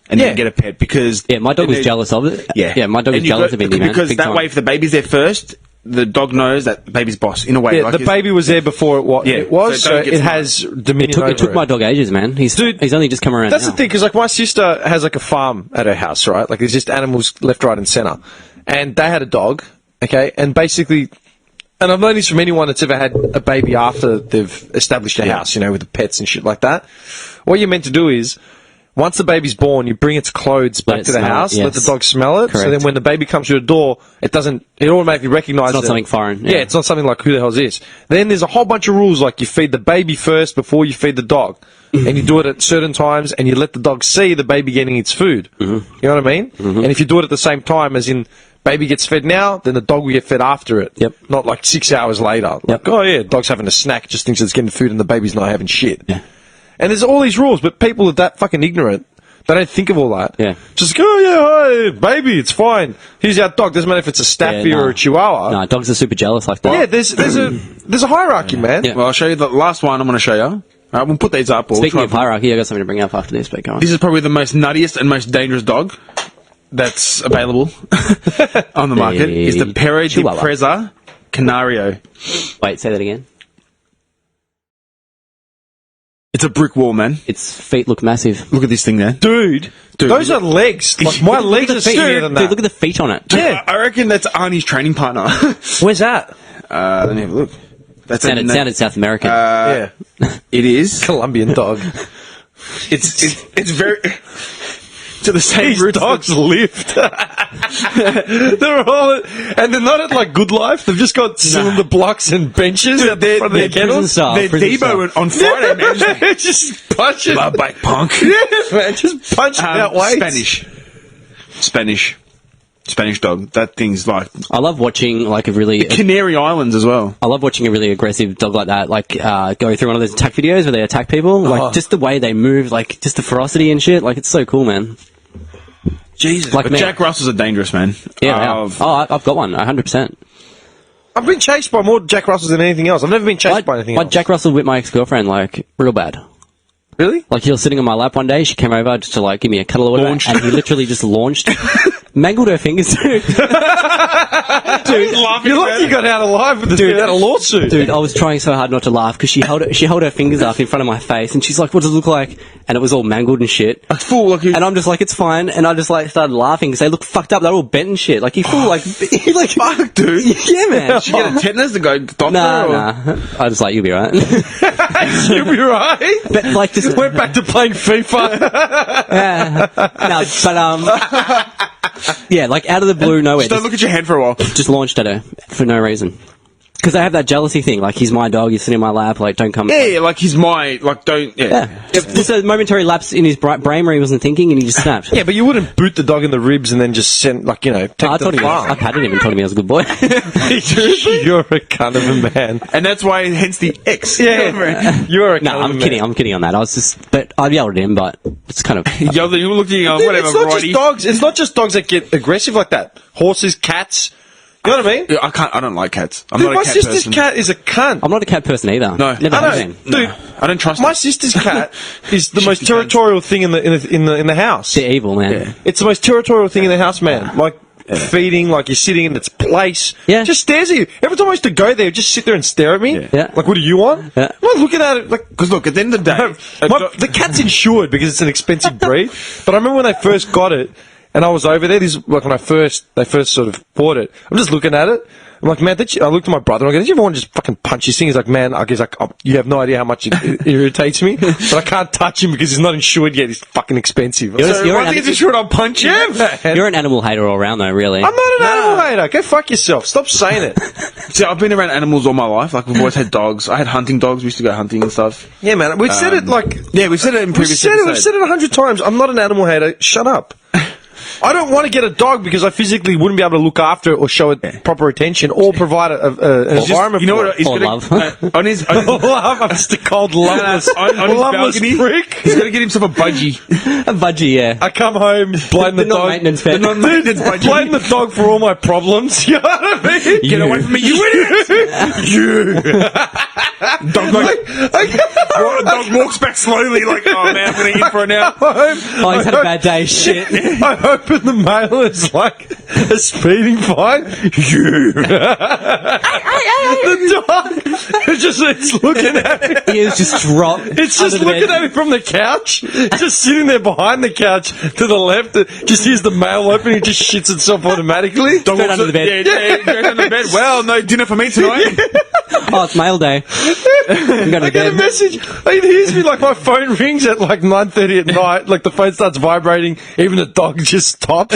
And then get a pet because... Yeah, my dog was jealous of it. Yeah. Yeah, my dog was jealous of Indy, man. Because Big that time. way, if the baby's there first, the dog knows that the baby's boss, in a way. yeah, like the baby was there before it was. Yeah, It was, so so don't get it smart. has dominion It took my dog ages, man. He's only just come around That's now. the thing, because like my sister has like a farm at her house, right? Like there's just animals left, right, and centre, and they had a dog, okay, and basically, and I've known this from anyone that's ever had a baby after they've established a house, you know, with the pets and shit like that. What you're meant to do is, once the baby's born, you bring its clothes back to the house, let the dog smell it, so then when the baby comes through the door, it automatically recognises It's not something foreign. Yeah, it's not something like, who the hell is this? Then there's a whole bunch of rules, like you feed the baby first before you feed the dog. And you do it at certain times, and you let the dog see the baby getting its food. You know what I mean? And if you do it at the same time, as in, baby gets fed now, then the dog will get fed after it. Yep. Not like 6 hours later. Like, oh yeah, dog's having a snack, just thinks it's getting food, and the baby's not having shit. Yeah. And there's all these rules, but people are that fucking ignorant. They don't think of all that. Yeah. Just go, oh yeah, hi, baby, it's fine. Here's our dog. Doesn't matter if it's a Staffy or a Chihuahua. No, dogs are super jealous like that. Yeah, there's a hierarchy, man. Yeah. Well, I'll show you the last one I'm going to show you. Alright, we'll put these up. Speaking of hierarchy, I got something to bring up after this, but go on. This is probably the most nuttiest and most dangerous dog that's available on the market. Is the Perro de Chihuahua. Presa Canario. Wait, say that again. It's a brick wall, man. Its feet look massive. Look at this thing there. Dude, those are legs. Like, my legs are skinnier than that. Dude, look at the feet on it. Yeah. I reckon that's Arnie's training partner. Where's that? Let me have a look. That's Sounded South American. Yeah. It is. Colombian dog. It's very to the same These roots. dogs lift. They're all, and they're not at like Good Life. They've just got cylinder blocks and benches at the front of their prison kennels. style. They're prison Debo style. on Friday, man. Just punch it. My bike punk. Yeah, man, just punch it that way. Spanish dog. That thing's like I love watching like a really. Canary Islands as well. I love watching a really aggressive dog like that, like go through one of those attack videos where they attack people. Like just the way they move, like just the ferocity and shit. Like it's so cool, man. Jesus. Like But me. Jack Russells are dangerous, man. Yeah. They are. Oh, I've got one, 100%. I've been chased by more Jack Russells than anything else. I've never been chased by anything else. Jack Russell whipped my ex-girlfriend, like, real bad. Really? Like, he was sitting on my lap one day, she came over just to, like, give me a cuddle or whatever, Launched. and he literally just launched, mangled her fingers, dude. Dude, you're lucky you got out alive with without a lawsuit. Dude, I was trying so hard not to laugh, because she held her fingers up in front of my face, and she's like, what does it look like? And it was all mangled and shit. A fool, like And I'm just like, it's fine, and I just, like, started laughing, because they look fucked up, they're all bent and shit. Like, you feel like, like, fuck, dude. yeah, man. Did you get a tetanus to go doctor? Nah. I was like, you'll be right. You'll be right. But, like, just Went back to playing FIFA. yeah. No, but yeah, like out of the blue, nowhere, Just don't look at your hand for a while. just launched at her for no reason. Because I have that jealousy thing, like he's my dog, he's sitting in my lap, like don't come. Yeah, like he's my don't. Yeah. Just a momentary lapse in his brain where he wasn't thinking, and he just snapped. Yeah, but you wouldn't boot the dog in the ribs and then just send, like, you know, take I the told him, I farm. patted him and told him he was a good boy. You're a cunt of a man. And that's why, hence the X. Yeah, you're a cunt No, of a I'm man. kidding. I'm kidding on that. I was just, but I yelled at him, but it's kind of. Yo, you're looking on Dude, whatever, it's not righty. just dogs. It's not just dogs that get aggressive like that. Horses, cats. You know what I mean? Yeah, I don't like cats. I'm Dude, not a my cat sister's person. cat is a cunt. I'm not a cat person either. No. Never I have know, been. dude. I don't trust My them. sister's cat is the most Shifty territorial thing in the house. They're evil, man. Yeah. It's the most territorial thing in the house, man. Like feeding, like you're sitting in its place. Yeah. Just stares at you. Every time I used to go there, it'd just sit there and stare at me. Yeah. Like, what do you want? Yeah. I'm not looking at it like. Because look, at the end of the day, The cat's insured because it's an expensive breed. But I remember when they first got it, and I was over there. This is like when they first sort of bought it. I'm just looking at it. I'm like, man, I looked at my brother and I go, did you ever want to just fucking punch this thing? He's like, man, he's like, oh, you have no idea how much it irritates me, but I can't touch him because he's not insured yet. He's fucking expensive. You're- so you're one an thing is insured, I'll punch you. Yeah, man. You're an animal hater all around, though. Really. I'm not an animal hater. Go fuck yourself. Stop saying it. See, I've been around animals all my life. Like, we've always had dogs. I had hunting dogs. We used to go hunting and stuff. Yeah, man. We've said it like. Yeah, we've said it in We've previous said it episodes. 100 times. I'm not an animal hater. Shut up. I don't want to get a dog because I physically wouldn't be able to look after it or show it proper attention or provide an Just- environment you know for what? it. He's Or gonna, love. on his Love, I'm just a cold, loveless, on his loveless balcony, prick. he's gonna get himself a budgie. A budgie, yeah. I come home, blame the The dog. non-maintenance pet. The non-maintenance budgie. Blame the dog for all my problems. You know what I mean? Get away from me, you idiot! You. Dog, dog walks back slowly, like, oh man, I'm gonna eat for it now. Oh, he's had a bad day. Shit. I open the mail and it's like a speeding fine. You. The dog it's looking at me. Ears just drop. It's just under the looking bed. at me from the couch, just sitting there behind the couch to the left. Just hears the mail open, he just shits itself automatically. Dog Straight walks under the bed. Yeah, goes under the bed. Well, no dinner for me tonight. Oh, it's mail day. You go to I get a bed. message. It hears me like my phone rings at like 9:30 at night. Like the phone starts vibrating. Even the dog just stops.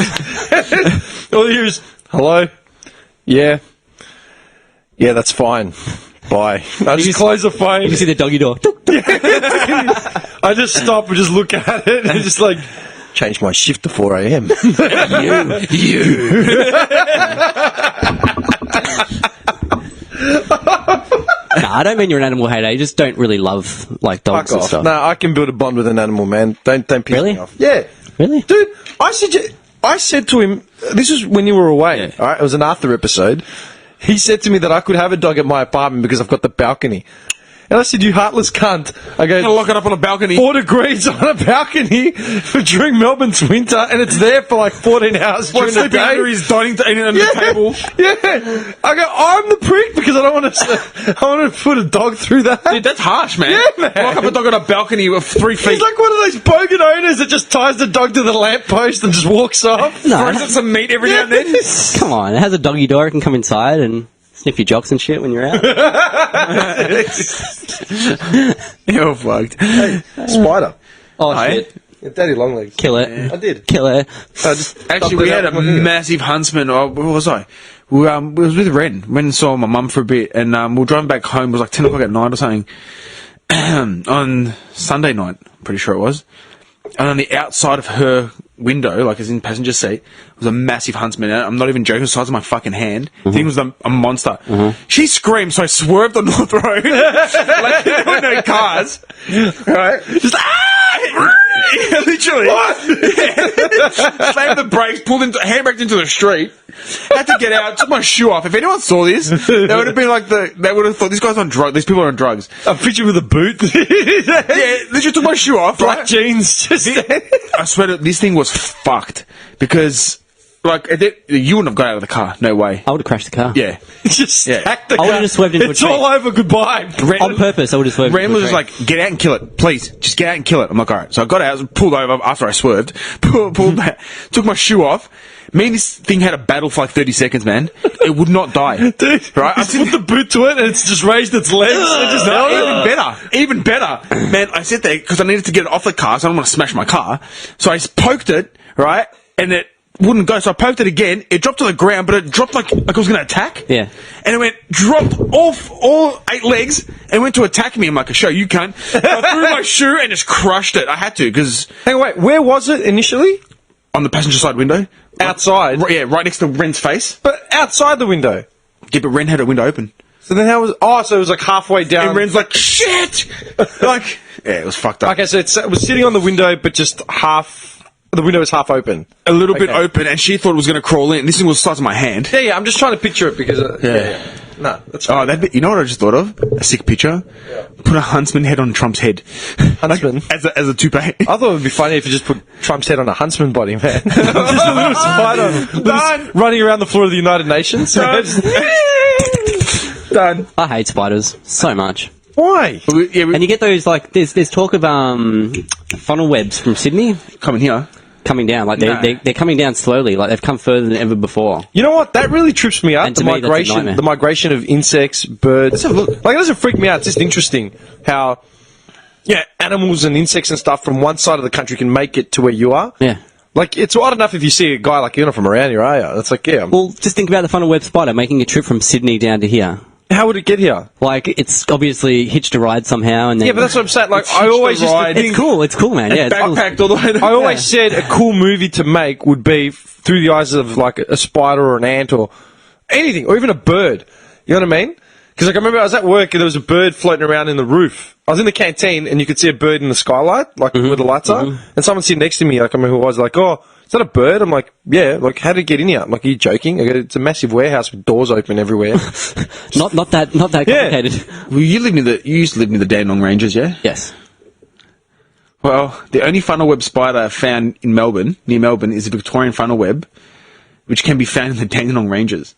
All you hear is hello. Yeah. Yeah, that's fine. Bye. I just close the phone. You can see the doggy door. I just stop and just look at it and just like change my shift to 4 a.m. Nah, I don't mean you're an animal hater. You just don't really love like dogs Fuck and off. stuff. No, I can build a bond with an animal, man. Don't piss Really? me off. Yeah. Really? Dude, I said to him, this was when you were away, all right? It was an Arthur episode. He said to me that I could have a dog at my apartment because I've got the balcony. And I said, you heartless cunt. I go, Gonna lock it up on a balcony. 4 degrees on a balcony during Melbourne's winter, and it's there for like 14 hours during the Sleeping day. under his dining under the table. Yeah. I go, I'm the prick because I don't want to. I want to put a dog through that. Dude, that's harsh, man. Yeah, man. Lock up a dog on a balcony of 3 feet. He's like one of those bogan owners that just ties the dog to the lamppost and just walks off. No, Throws it some meat every now and then. come on. It has a doggy door. It can come inside and sniff your jocks and shit when you're out. You're fucked. Spider. Oh, Hey? shit. Daddy Longlegs. Kill it. I did. Kill it. Actually, we had a massive huntsman. Oh, where was I? We was with Ren. Went and saw my mum for a bit, and we were driving back home. It was like 10 o'clock at night or something. On Sunday night, I'm pretty sure it was. And on the outside of her window, like as in passenger seat, was a massive huntsman. And I'm not even joking, the size of my fucking hand. The thing was a monster. She screamed, so I swerved on North Road. Like there were no cars. Right? Just yeah, literally. Slammed the brakes, handbraked into the street. Had to get out, took my shoe off. If anyone saw this, they would have been like they would have thought this guy's on drugs. These people are on drugs. A picture with a boot. Yeah, literally took my shoe off. Black Right? jeans. Just I swear that this thing was fucked because, like, you wouldn't have got out of the car. No way. I would have crashed the car. Yeah. just stacked the I would've car. just swerved into a It's tree. all over. Goodbye. On purpose, I would have swerved. Ram into a was tree. like, get out and kill it, please. Just get out and kill it. I'm like, alright. So I got out, pulled over after I swerved, pulled back, took my shoe off. Me and this thing had a battle for like 30 seconds, man. It would not die. Dude, Right? I put the boot to it and it's just raised its legs. It just Even better. Man, I sat there because I needed to get it off the car, so I don't want to smash my car. So I poked it, right? And it wouldn't go, so I poked it again. It dropped to the ground, but it dropped like it was going to attack. Yeah. And it dropped off all 8 legs and went to attack me. I'm like, show you cunt. I threw my shoe and just crushed it. I had to, because Hang on, wait. Where was it initially? on the passenger side window. Outside. Yeah, right next to Ren's face. But outside the window. Yeah, but Ren had a window open. So then how was... Oh, so it was like halfway down. And Ren's like, shit! Like, yeah, it was fucked up. Okay, so it was sitting on the window, but just half... The window was half open. A little bit open, and she thought it was going to crawl in. This thing was the size of my hand. Yeah, I'm just trying to picture it because... yeah. No, that's fine. Oh, that'd be, you know what I just thought of? A sick picture. Put a huntsman head on Trump's head. Huntsman? As a toupee. I thought it would be funny if you just put Trump's head on a huntsman body, man. Just a little spider running around the floor of the United Nations. Done. I hate spiders so much. Why? And you get those, like, there's talk of funnel webs from Sydney Coming here. coming down. Like, they're coming down slowly. Like, they've come further than ever before. You know what? That really trips me up. And to me, that's a nightmare. The migration of insects, birds. Like, it doesn't freak me out. It's just interesting how, animals and insects and stuff from one side of the country can make it to where you are. Yeah. Like, it's odd enough if you see a guy like, you're not from around here, are you? It's like, yeah. Well, just think about the funnel web spider making a trip from Sydney down to here. How would it get here? Like, it's obviously hitched a ride somehow, and then... Yeah, but that's what I'm saying. Like, I always used to think... It's cool, man. Yeah, it's cool. Backpacked all the way I always said a cool movie to make would be through the eyes of like a spider or an ant or anything, or even a bird. You know what I mean? Because like I remember I was at work and there was a bird floating around in the roof. I was in the canteen and you could see a bird in the skylight, like where the lights are. And someone sitting next to me, like I remember who it was, like, oh, is that a bird? I'm like, yeah. Like, how did it get in here? I'm like, are you joking? I go, it's a massive warehouse with doors open everywhere. Not that complicated. Well, you used to live near the Dandenong Ranges, yeah? Yes. Well, the only funnel web spider found in Melbourne, near Melbourne, is a Victorian funnel web, which can be found in the Dandenong Ranges.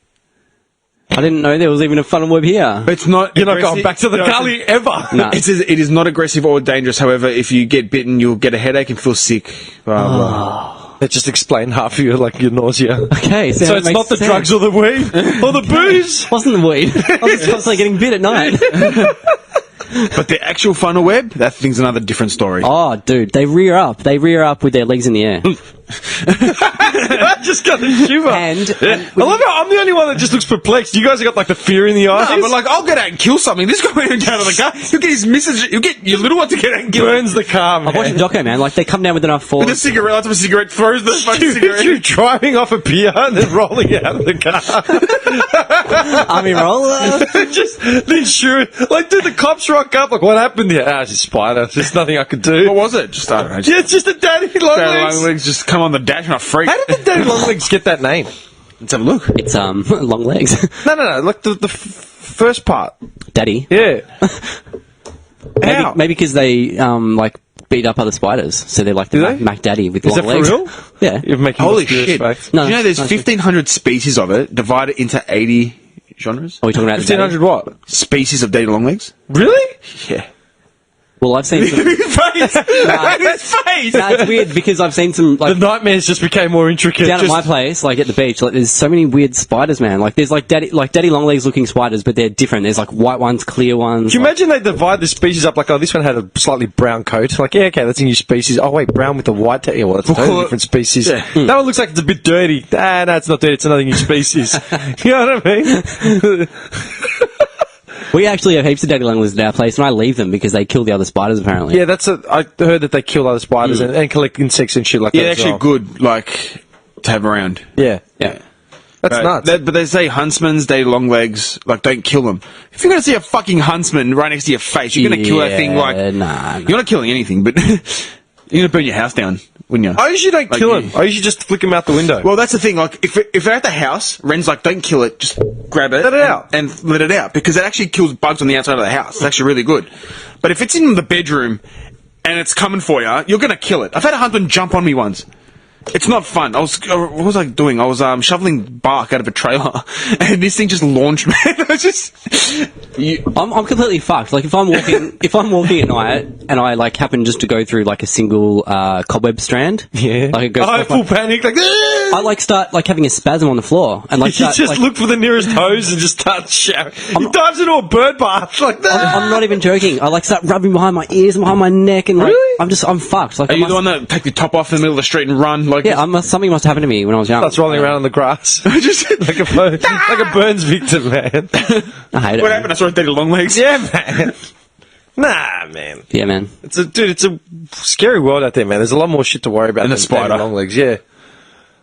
I didn't know there was even a funnel web here. It's not. You're not going back to the gully ever. No. It says it is not aggressive or dangerous. However, if you get bitten, you'll get a headache and feel sick. Blah, blah. It just explained half of your nausea. Okay, So it's not the drugs or the weed or the booze. Wasn't the weed. I was just constantly getting bit at night. But the actual funnel web, that thing's another different story. Oh, dude, they rear up. They rear up with their legs in the air. I just got a shiver. And I love how I'm the only one that just looks perplexed. You guys have got like the fear in the eyes. No, but like, I'll get out and kill something. This guy went down to the car. You'll get his missus, you'll get your little one to get out and kill him. Burns the car, man. I'm watching Doco, man. Like, they come down with enough force. With a cigarette, lights up a cigarette, throws the fucking cigarette. You driving off a pier and then rolling out of the car. Army roll. Just the insurance. Like, dude, the cops rock up. Like, what happened here? Ah, it's a spider. There's nothing I could do. What was it? Just, I don't know. Yeah, it's just a daddy long Daddy legs. long legs just come on the dash and I freak. How did the daddy long legs get that name? Let's have a look. It's, long legs. No. Like the first part. Daddy. Yeah. How? Maybe because they like beat up other spiders, so they're like the they? Mac Daddy with Is long that for legs. real? Yeah. You're making Holy mysterious shit! facts. No, Do you know there's no, 1,500 species of it divided into 80 genres? Are we talking about the 1500 what? Species of daddy longlegs? Really? Yeah. Well, I've seen some. His face! His face! No, it's weird because I've seen some The like nightmares just became more intricate. down at Just- my place, like at the beach. Like, there's so many weird spiders, man. Like, there's like daddy longlegs looking spiders, but they're different. There's like white ones, clear ones. Can you like- imagine they divide the species up like, oh, this one had a slightly brown coat. Like, yeah, okay, that's a new species. Oh, wait, brown with the white tail. Yeah, well, that's a totally different species. Yeah. That one looks like it's a bit dirty. Ah, no, it's not dirty. It's another new species. You know what I mean? We actually have heaps of daddy longlegs at our place, and I leave them because they kill the other spiders. Apparently, Yeah, I heard that they kill other spiders and collect insects and shit like Yeah, that. they're as actually well. good, like, to have around. Yeah. yeah. That's nuts. But they say huntsmen's daddy longlegs, like, don't kill them. If you're going to see a fucking huntsman right next to your face, you're going to kill that thing, like... Nah. You're not killing anything, but you're going to burn your house down, wouldn't you? I usually don't Like, kill you- them. I usually just flick them out the window. Well, that's the thing. Like, if they're at the house, Ren's like, don't kill it. Just grab it, Let it out. and let it out because it actually kills bugs on the outside of the house. It's actually really good. But if it's in the bedroom and it's coming for you, you're gonna kill it. I've had a huntsman jump on me once. It's not fun. What was I doing? I was shoveling bark out of a trailer, and this thing just launched me. I just. I'm completely fucked. Like if I'm walking at night and I like happen just to go through like a single cobweb strand, yeah. like it goes. I full panic. Like, I like start like having a spasm on the floor and like you start, just like, look for the nearest hose and just start shouting. He dives into a bird bath. Like, I'm not even joking. I like start rubbing behind my ears and behind my neck and like Really? I'm fucked. Like Are I you must, the one that take the top off in the middle of the street and run? Like, yeah, something must have happened to me when I was young. That's rolling around on the grass. just like a Burns victim, man. I hate it. what happened? I saw a daddy longlegs. Yeah, man. Nah, man. Yeah, man. It's a scary world out there, man. There's a lot more shit to worry about And a than spider. long legs. Yeah.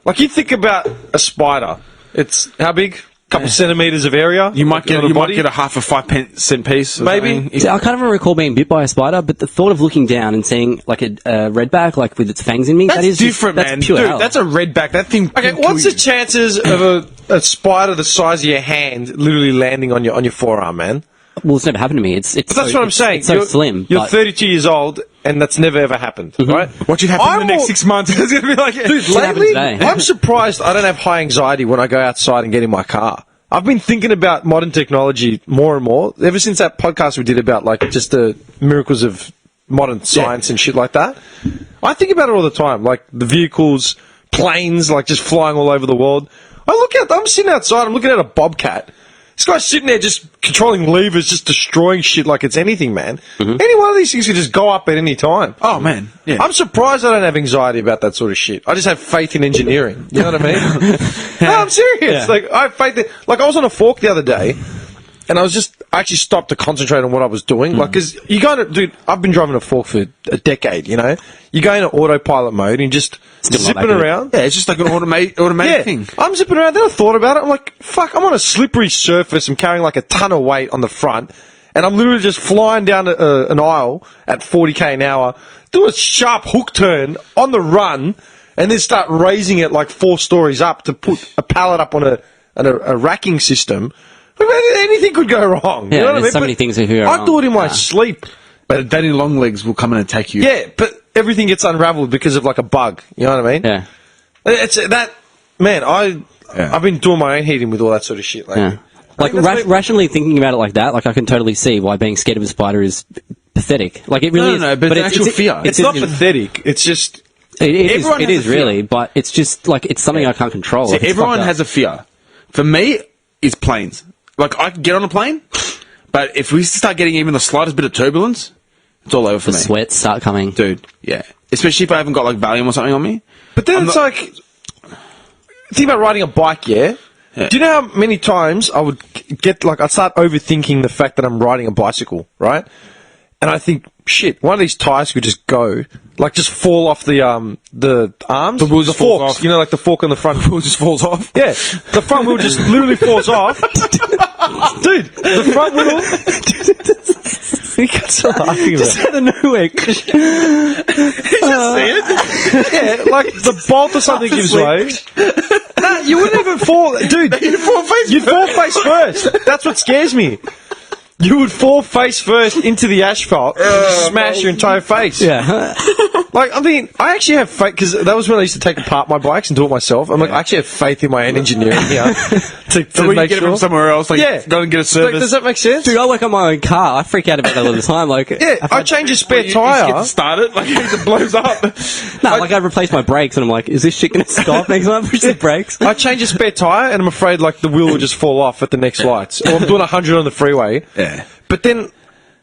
Like you think about a spider. It's how big? Couple centimeters of area. You might get on a body? a half a 5-cent piece. Or Maybe. something. See, I can't even recall being bit by a spider, but the thought of looking down and seeing like a redback, like with its fangs in me, That's that is different, just, man. That's pure Dude, hell. that's a redback. That thing. Okay, can what's kill the chances of a spider the size of your hand literally landing on your forearm, man? Well, it's never happened to me. It's But that's so, what I'm saying. It's so slim. You're but 32 years old, and that's never ever happened, right? What should happen in the I'm next more- 6 months? It's gonna be like, Dude, happened lately, today. I'm surprised I don't have high anxiety when I go outside and get in my car. I've been thinking about modern technology more and more ever since that podcast we did about like just the miracles of modern science and shit like that. I think about it all the time, like the vehicles, planes, like just flying all over the world. I'm sitting outside, I'm looking at a bobcat. This guy's sitting there just controlling levers, just destroying shit like it's anything, man. Any one of these things could just go up at any time. oh man, yeah. I'm surprised I don't have anxiety about that sort of shit. I just have faith in engineering. You know what I mean? No, I'm serious. Yeah. Like I have faith in, like I was on a fork the other day, and I actually stopped to concentrate on what I was doing. Like, cause you go into, dude, I've been driving a fork for a decade. You know, you go into autopilot mode and just Still not zipping that good. around. yeah, it's just like an automated thing. I'm zipping around. Then I thought about it. I'm like, fuck, I'm on a slippery surface. I'm carrying like a ton of weight on the front. And I'm literally just flying down an aisle at 40k an hour, do a sharp hook turn on the run, and then start raising it like 4 stories up to put a pallet up on a racking system. I mean, anything could go wrong. Yeah, you know what I there's mean? so many things that could go I wrong. do it in my sleep. But daddy longlegs will come in and attack you. Yeah, but everything gets unraveled because of like a bug. You know what I mean? Yeah. It's that, man. I've been doing my own heating with all that sort of shit. Like, Yeah. Like I think that's rationally thinking about it like that, like I can totally see why being scared of a spider is pathetic. Like it really No, is. but it's actual fear. it's not pathetic. It's just Everyone It has is a fear. really, but it's just like it's something I can't control. See, Like, it's everyone fucked up. has a fear. For me, it's planes. Like I can get on a plane, but if we start getting even the slightest bit of turbulence, it's all over for the me. sweats start coming. Dude, yeah. Especially if I haven't got like Valium or something on me. But then I'm it's not- like, think about riding a bike, yeah? Yeah. Do you know how many times I would I'd start overthinking the fact that I'm riding a bicycle, right? And I think, shit, one of these tires could just go, like just fall off the arms. The wheel just falls forks, off. you know, like the fork on the front. It just falls off. Yeah, the front wheel just literally falls off. Dude, the front wheel... You can't stop laughing about it. Out of nowhere. Yeah, like the bolt or something gives way. Nah, you wouldn't even fall, dude. You'd fall face first. That's what scares me. you would fall face first into the asphalt and just smash your entire face. Yeah. Like, I mean, I actually have faith, because that was when I used to take apart my bikes and do it myself. I'm like, I actually have faith in my own engineering here to So we make get it sure. from somewhere else, like, Yeah. go and get a Like, service. does that make sense? Dude, I work on my own car. I freak out about that all the time. Like, Yeah, I change a spare You tyre. get to start it, like, it blows up. no, like I replace my brakes, and I'm like, is this shit gonna stop next time I push the brakes? I change a spare tyre, and I'm afraid, like, the wheel will just fall off at the next lights. Or I'm doing 100 on the freeway. Yeah. But then,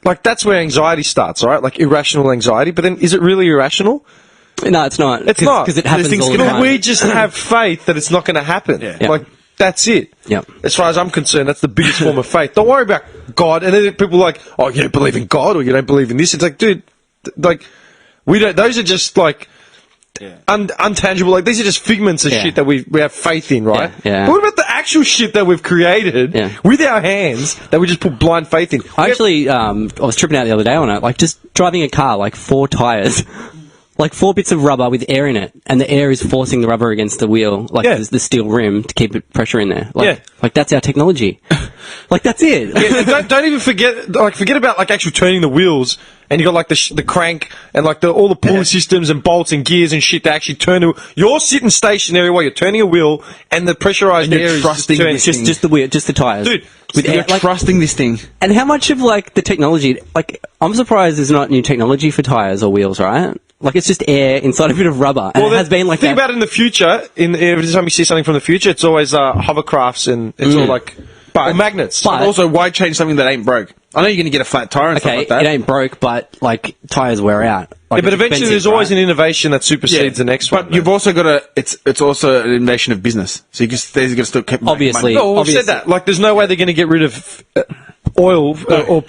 like, that's where anxiety starts, right? Like, irrational anxiety. But then, is it really irrational? No, it's not. It's not. Because it happens things all the can- time. We just have faith that it's not going to happen. Yeah. Like, that's it. Yep. As far as I'm concerned, that's the biggest form of faith. Don't worry about God. And then people are like, oh, you don't believe in God, or you don't believe in this. It's like, dude, like, we don't, those are just like, untangible. Like, these are just figments of Yeah. shit that we have faith in, right? Yeah. But what about the actual shit that we've created Yeah. with our hands that we just put blind faith in? I actually, I was tripping out the other day on it, like just driving a car, like 4 tyres, like 4 bits of rubber with air in it, and the air is forcing the rubber against the wheel, like Yeah. the steel rim to keep it pressure in there. Like, Yeah. like that's our technology. Like that's it. Yeah, and don't even forget about like actually turning the wheels, and you got like the crank and like all the pulley systems and bolts and gears and shit to actually turn the. You're sitting stationary while you're turning a wheel, and the pressurized And you're air is trusting turning. this just, just the wheel, just the tyres. Dude, with You're air, like, trusting this thing. and how much of like the technology, like I'm surprised there's not new technology for tyres or wheels, right? Like it's just air inside a bit of rubber, and it has been like think that. about it in the future. Every time you see something from the future, it's always hovercrafts and it's all like or magnets. But- Also, why change something that ain't broke? I know you're going to get a flat tire and stuff Okay, like that. it ain't broke, but like tyres wear out. Like, Yeah, but it's eventually, expensive, there's always right? an innovation that supersedes the next one. But you've also got to. It's also an innovation of business. So you just they're going to still keep making Obviously. money. No, we've obviously. said that. Like, there's no way they're going to get rid of oil or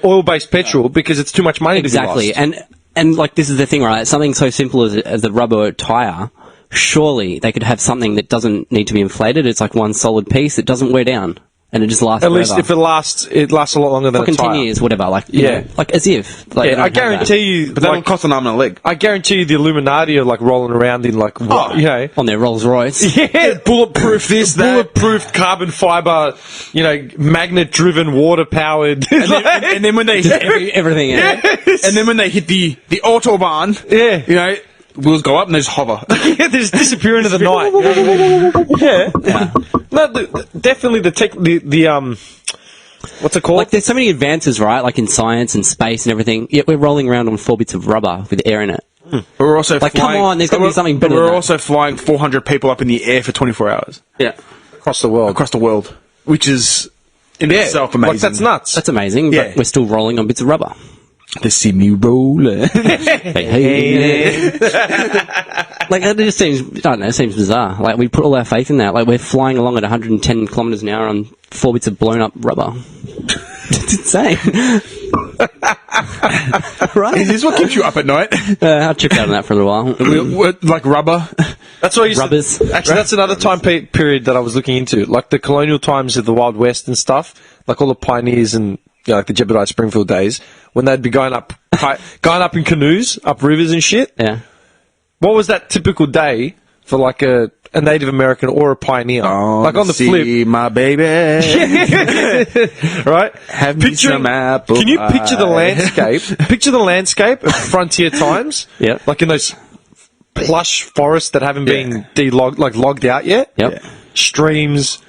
oil-based petrol because it's too much money Exactly, to be lost. and like this is the thing, right? Something so simple as the rubber tyre. Surely they could have something that doesn't need to be inflated. It's like one solid piece that doesn't wear down, and it just lasts. At least forever. if it lasts a lot longer than fucking a tyre. 10 years, whatever. Like you Yeah. know, like as if. Like, they Yeah, don't I have that. guarantee you. But that'll Like, cost an arm and a leg. I guarantee you, the Illuminati are like rolling around in like, what, you know, on their Rolls Royce. yeah, bulletproof this, bulletproof carbon fiber, magnet-driven, water-powered. And then when they hit Everything. Yeah. and then when they hit the autobahn, Yeah. wheels go up and they just hover. Yeah, they just disappear into the night. Yeah. No, definitely the what's it called? Like there's so many advances, right? Like in science and space and everything. Yet we're rolling around on 4 bits of rubber with air in it. We're also Like, come flying, on, there's gotta be something better We're than that. also flying 400 people up in the air for 24 hours Yeah. across the world. across the world, which is in itself amazing. Like, that's nuts. That's amazing, but Yeah. we're still rolling on bits of rubber. They see me rolling. Hey. Like that just seems, I don't know, it seems bizarre. Like we put all our faith in that. Like we're flying along at 110 kilometers an hour on 4 bits of blown up rubber. It's insane. Right? Is this what keeps you up at night? I tripped out on that for a little while. We're like rubber. That's what I used Rubbers. to, actually, that's another time period that I was looking into, like the colonial times of the Wild West and stuff, like all the pioneers and like the Jebediah Springfield days, when they'd be going up in canoes, up rivers and shit. Yeah. What was that typical day for like a Native American or a pioneer? Like on the flip, my baby. right? Have me some apple Can you picture the pie. landscape? Picture the landscape of frontier times. Yeah. Like in those plush forests that haven't been logged out yet. Yep. Streams,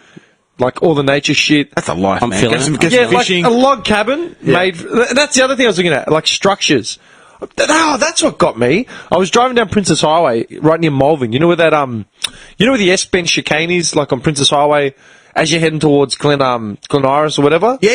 like all the nature shit. That's a life, I'm man. feeling Get some, it. get Yeah, some like fishing. a log cabin made. That's the other thing I was looking at, like structures. Oh, that's what got me. I was driving down Princess Highway, right near Malvern. You know where that where the S-Bend chicane is, like on Princess Highway, as you're heading towards Glen Iris or whatever. Yeah.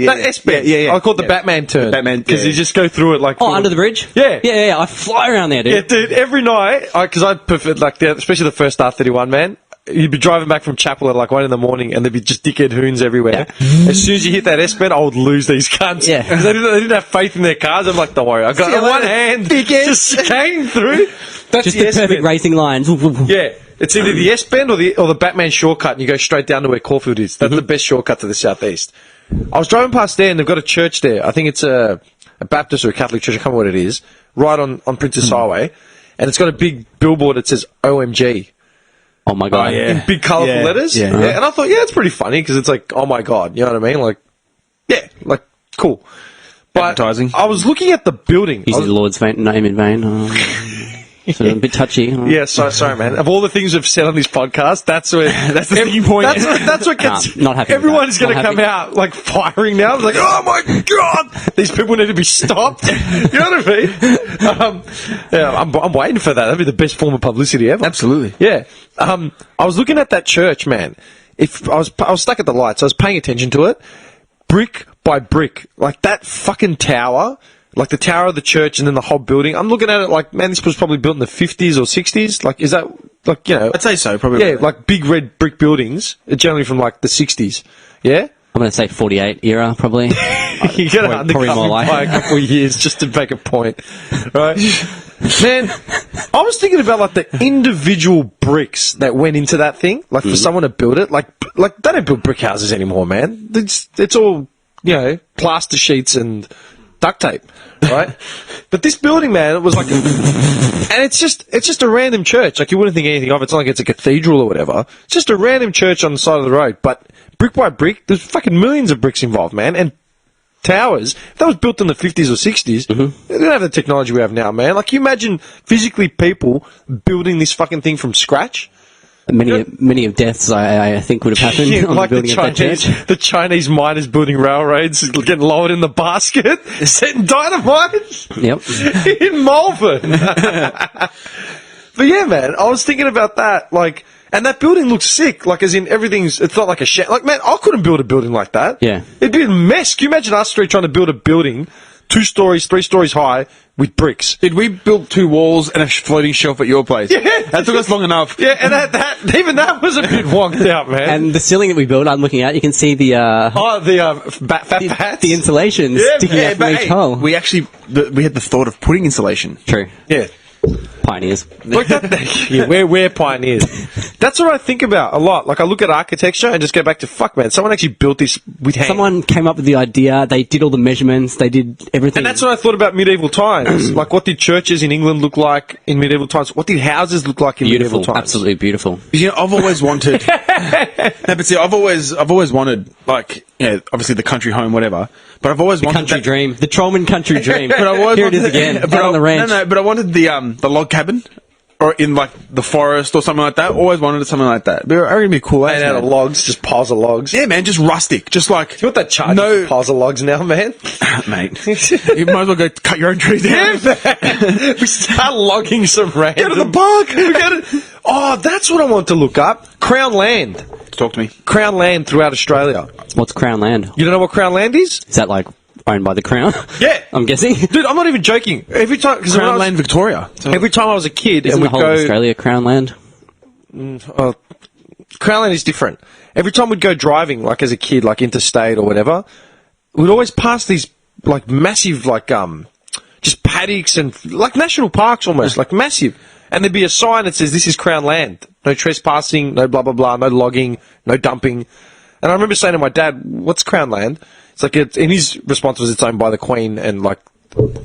That S-Bend. Yeah. I call it the Batman turn. The Batman, because yeah. you just go through it like. Oh, under the bridge? Yeah. Yeah. I fly around there, dude. Yeah, dude. Every night, because I prefer especially the first R31, man. You'd be driving back from chapel at like 1 a.m, and there'd be just dickhead hoons everywhere. As soon as you hit that S-Bend, I would lose these cunts. Yeah. 'Cause they didn't have faith in their cars. I'm like, don't worry, I got See you one later, hand dickhead. just chicaning through. That's Just the the perfect S-Bend. racing lines. Yeah, it's either the S-Bend or the Batman shortcut, and you go straight down to where Caulfield is. That's the best shortcut to the southeast. I was driving past there, and they've got a church there. I think it's a Baptist or a Catholic church. I can't remember what it is. Right on Princess Highway, and it's got a big billboard that says OMG. Oh my god. In big colourful Yeah. letters. Yeah. And I thought, it's pretty funny because it's like, oh my god, you know what I mean? Like, yeah, like Cool. But Advertising. I was looking at the building. Using the Lord's name in vain. Sort of a bit touchy. Yeah, sorry, man. Of all the things we've said on this podcast, that's where That's the sticking point. That's what gets. Not happy with Everyone's that. going to Not come happy. out like firing now. Like, oh my god, these people need to be stopped. You know what I mean? Yeah, I'm waiting for that. That'd be the best form of publicity ever. Absolutely. Yeah. I was looking at that church, man. If I was stuck at the lights, I was paying attention to it, brick by brick, like that fucking tower. Like the tower of the church and then the whole building. I'm looking at it like, man, this was probably built in the 50s or 60s. Like, is that, like, you know. I'd say so, probably. Yeah, like big red brick buildings, generally from like the 60s. Yeah? I'm going to say 48 era, probably. You gotta Probably undercut more me like- by a couple of years just to make a point. Right? Man, I was thinking about like the individual bricks that went into that thing. Like for someone to build it. Like they don't build brick houses anymore, man. It's all, you know, plaster sheets and duct tape, right? But this building, man, it was like, and it's just a random church. Like you wouldn't think anything of it. It's not like it's a cathedral or whatever. It's just a random church on the side of the road. But brick by brick, there's fucking millions of bricks involved, man. And towers, if that was built in the 50s or 60s, they don't have the technology we have now, man. Like you imagine physically people building this fucking thing from scratch. Many of deaths, I think, would have happened on like the building of that church. The Chinese miners building railroads, getting lowered in the basket, setting dynamite Yep. in Malvern. But yeah, man, I was thinking about that, like, and that building looks sick, like, as in it's not like a shed. Like, man, I couldn't build a building like that. Yeah. It'd be a mess. Can you imagine us three trying to build a building 2 stories, 3 stories high with bricks? Did we build 2 walls and a floating shelf at your place? Yeah. That took us long enough. Yeah, and that even that was a bit wonked out, man. And the ceiling that we built, I'm looking at, you can see the fat bats. the insulation sticking out from but each hey, hole. we actually we had the thought of putting insulation. True. Yeah. Pioneers. Like that, yeah, we're pioneers. That's what I think about a lot. Like I look at architecture and just go back to fuck, man. Someone actually built this with hands. Someone came up with the idea, they did all the measurements, they did everything. And that's what I thought about medieval times. Like, what did churches in England look like in medieval times? What did houses look like in beautiful, medieval times? absolutely beautiful. You know, I've always wanted. No, but see, I've always wanted, like, you know, obviously the country home, whatever. But I've always wanted Country that, dream. The Trollman country dream. But I've always Here it is wanted- again. But Down on the ranch. No, but I wanted the log cabin, or in like the forest or something like that. Always wanted something like that. But I reckon it'd be cool. Made out of logs, just piles of logs. Yeah, man, just rustic, just like. You know what that charge No, for piles of logs now, man? mate. You might as well go cut your own tree down. We start logging some random. Go to the park. We gotta- Oh, that's what I want to look up. Crown land. Talk to me. Crown land throughout Australia. What's Crown Land? You don't know what Crown land is? Is that like owned by the Crown? Yeah. I'm guessing. Dude, I'm not even joking. Every time, cause when I Crown was- Land, Victoria. every time I was a kid, Isn't and the we'd whole go. of Australia Crown Land? Crown land is different. Every time we'd go driving, like as a kid, like interstate or whatever, we'd always pass these like massive, like just paddocks and like national parks almost, like massive. And there'd be a sign that says, "This is Crown land. No trespassing, no blah blah blah, no logging, no dumping." And I remember saying to my dad, "What's Crown land?" It's like, and his response was, "It's owned by the Queen and like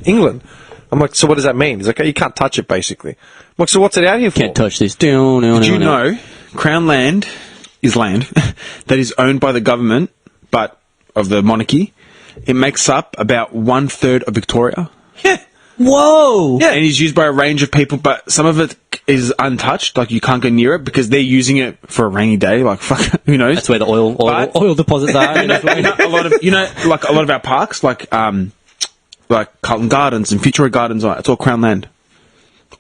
England." I'm like, "So what does that mean?" He's like, "You can't touch it, basically." I'm like, "So what's it out here for?" Can't touch this. No, Did you know Crown Land is land that is owned by the government, but of the monarchy? It makes up about 1/3 of Victoria. Yeah. Whoa! Yeah. And is used by a range of people, but some of it is untouched. Like, you can't go near it because they're using it for a rainy day. Like, fuck, who knows? That's where the oil deposits are. a lot of, like a lot of our parks, like Carlton Gardens and Fitzroy Gardens, it's all Crown Land.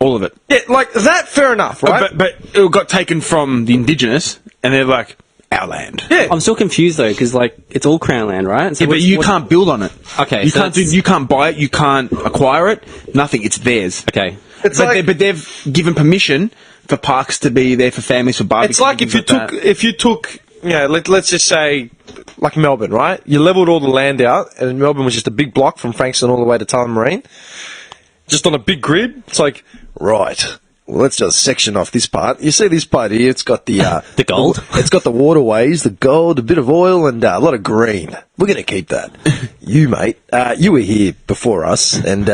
All of it. Yeah, like that, fair enough, right? But it got taken from the indigenous, and they're like, our land. Yeah. I'm still confused though, because like it's all Crown Land, right? So Yeah, but you can't build on it. Okay, You so can't that's- you can't buy it. You can't acquire it. Nothing. It's theirs. Okay. It's but, like- but they've given permission for parks to be there for families, for barbecues. It's like if you took, you know, let's just say, like Melbourne, right? You leveled all the land out, and Melbourne was just a big block from Frankston all the way to Tullamarine, just on a big grid. It's like, right, well, let's just section off this part. You see this part here? It's got the The gold? It's got the waterways, the gold, a bit of oil, and a lot of green. We're going to keep that. You, mate, you were here before us, and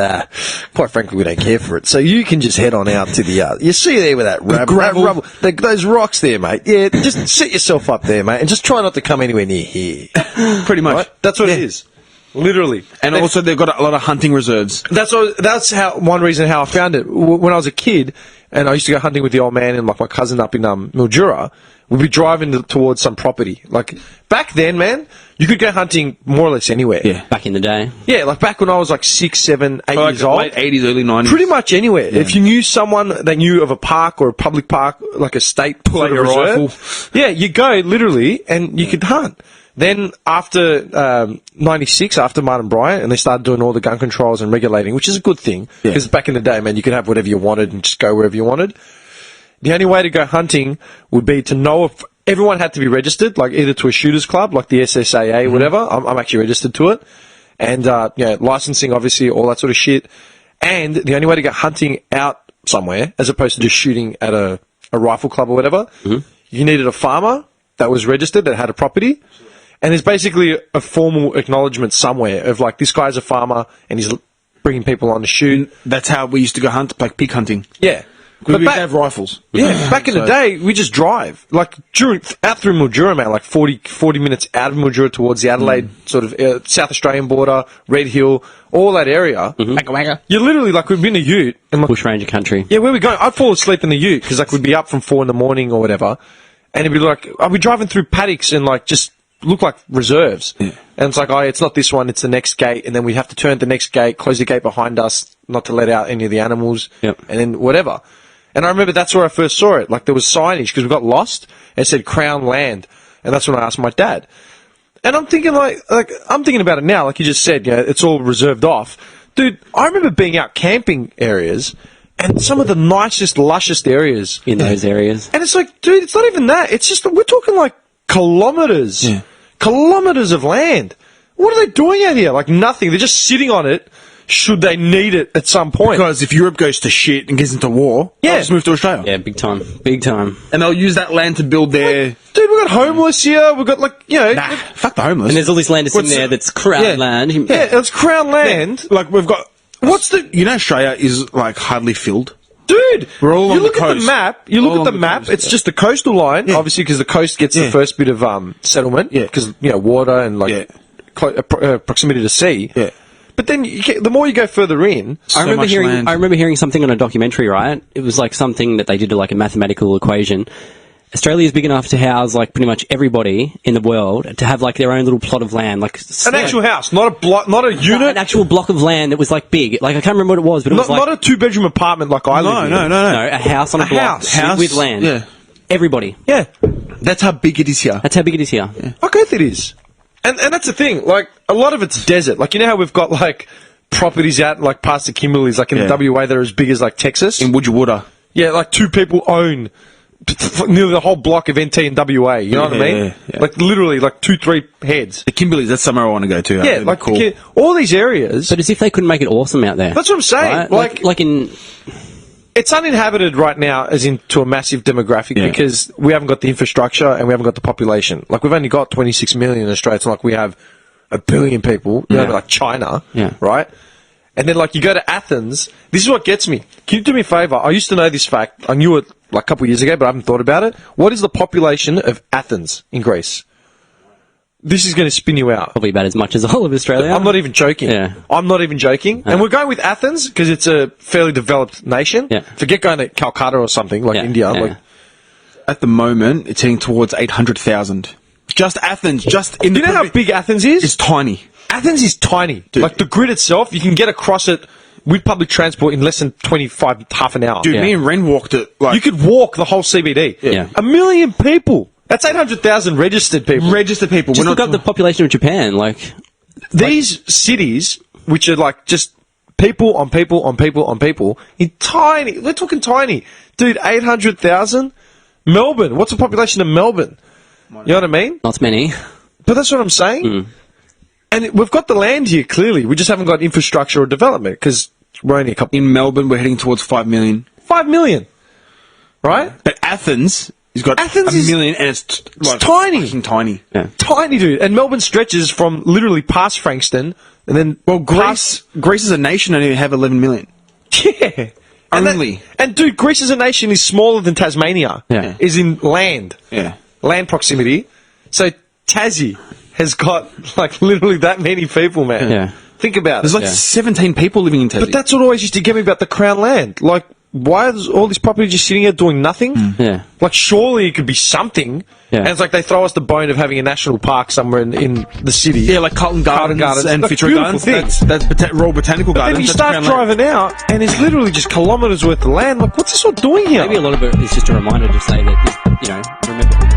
quite frankly, we don't care for it. So you can just head on out to the. You see there with that gravel. rubble, those rocks there, mate. Yeah, just set yourself up there, mate, and just try not to come anywhere near here. pretty much. Right? That's what it is. Literally. And also, they've got a lot of hunting reserves. That's one reason how I found it. When I was a kid, and I used to go hunting with the old man and like my cousin up in Mildura, we'd be driving towards some property. Like back then, man, you could go hunting more or less anywhere. Yeah. Back in the day. Yeah, like back when I was like 6, 7, 8 Like years old. late 80s, early 90s. Pretty much anywhere. Yeah. If you knew someone that knew of a park or a public park, like a state Pull out your reserve, rifle. yeah, you go literally and you could hunt. Then after 96, after Martin Bryant, and they started doing all the gun controls and regulating, which is a good thing, because back in the day, man, you could have whatever you wanted and just go wherever you wanted. The only way to go hunting would be to know if everyone had to be registered, like either to a shooters club, like the SSAA, whatever. I'm actually registered to it. And, licensing, obviously, all that sort of shit. And the only way to go hunting out somewhere, as opposed to just shooting at a rifle club or whatever, you needed a farmer that was registered, that had a property. And there's basically a formal acknowledgement somewhere of like, this guy's a farmer and he's bringing people on to shoot. That's how we used to go hunt, like pig hunting. Yeah. Because we have rifles. Yeah, back in the day, we just drive. Like, out through Mildura, man, like 40 minutes out of Mildura towards the Adelaide, sort of South Australian border, Red Hill, all that area. You're literally, like, we've been in a ute. And like, Bushranger country. yeah, where we going? I'd fall asleep in the ute, because, like, we'd be up from 4 in the morning or whatever. And it'd be like, I'd be driving through paddocks and, like, just look like reserves. Yeah. And it's like, oh, it's not this one, it's the next gate. And then we have to turn the next gate, close the gate behind us, not to let out any of the animals. Yep. And then whatever. And I remember that's where I first saw it. Like, there was signage, because we got lost, and it said Crown Land. And that's when I asked my dad. And I'm thinking, I'm thinking about it now, like you just said, you know, it's all reserved off. Dude, I remember being out camping areas, and some of the nicest, lushest areas. In those areas. And it's like, dude, it's not even that. It's just, we're talking like kilometres. Yeah. Kilometres of land. What are they doing out here? Like nothing. They're just sitting on it. Should they need it at some point? Because if Europe goes to shit and gets into war, they'll just move to Australia. Yeah, big time. Big time. And they'll use that land to build their... Dude, we've got homeless here. We've got, like, you know... Nah, fuck the homeless. And there's all this land sitting there that's crown land. Yeah, it's crown land. Yeah. Like, we've got... What's the... You know Australia is, like, hardly filled. Dude, we're all on you look the at coast. the map. You look at the map. Coast, it's just the coastal line, obviously, because the coast gets the first bit of settlement. Yeah, because you know water and like proximity to sea. Yeah. But then the more you go further in, I remember hearing something on a documentary. Right, it was like something that they did like a mathematical equation. Australia is big enough to house like pretty much everybody in the world to have like their own little plot of land, like an actual house, not a block, not a unit, an actual block of land that was like big. Like I can't remember what it was, but it was like not a 2-bedroom apartment like I live in. No, a house on a block with land. Yeah, everybody. Yeah, that's how big it is here. That's how big it is here. Yeah. Okay, it is, and that's the thing. Like a lot of it's desert. Like you know how we've got like properties out like past the Kimberleys, like in the WA, that are as big as like Texas. In Woodja. Yeah, like 2 people own nearly the whole block of NT and WA, you know what I mean? Yeah. Like literally, like 2-3 heads. The Kimberleys, that's somewhere I want to go to. Yeah, like cool. All these areas. But as if they couldn't make it awesome out there. That's what I'm saying. Right? Like in... It's uninhabited right now, as in to a massive demographic, because we haven't got the infrastructure and we haven't got the population. Like we've only got 26 million in Australia. It's not like we have 1 billion people, you know, like China, right? And then, like, you go to Athens. This is what gets me. Can you do me a favour? I used to know this fact. I knew it, like, a couple of years ago, but I haven't thought about it. What is the population of Athens in Greece? This is going to spin you out. Probably about as much as all of Australia. I'm not even joking. Yeah. I'm not even joking. And we're going with Athens because it's a fairly developed nation. Yeah. Forget going to Calcutta or something, like India. Yeah. Like, at the moment, it's heading towards 800,000. Just Athens, just in do you know how big Athens is? It's tiny. Athens is tiny. Dude. Like, the grid itself, you can get across it with public transport in less than half an hour. Dude, me and Ren walked it. Like, you could walk the whole CBD. Yeah. 1 million people. That's 800,000 registered people. Registered people. Just look up the population of Japan. Like these cities, which are like just people on people on people on people, in tiny. We're talking tiny. Dude, 800,000? Melbourne. What's the population of Melbourne? You know what I mean? Not many. But that's what I'm saying. And we've got the land here, clearly. We just haven't got infrastructure or development, because we're only a couple... In Melbourne, we're heading towards 5 million. 5 million! Right? But Athens has got a million, and it's tiny. Fucking tiny. Yeah. Tiny, dude. And Melbourne stretches from literally past Frankston, and then... Well, Greece as a nation only have 11 million. Yeah. Only. And dude, Greece as a nation is smaller than Tasmania. Yeah. Is in land. Yeah. Land proximity. So, Tassie has got like literally that many people, man. Yeah. Think about There's it. like 17 people living in Tassie. But that's what always used to get me about the Crown land. Like, why is all this property just sitting there doing nothing? Yeah. Like, surely it could be something. Yeah. And it's like they throw us the bone of having a national park somewhere in the city. Yeah, like Carlton Gardens and Like, Fitzroy beautiful Gardens. things. That's Royal Botanical But then Gardens. you That's start Crown land. driving out, and it's literally just kilometres worth of land. Like, what's this all doing here? Maybe a lot of it is just a reminder to say that, remember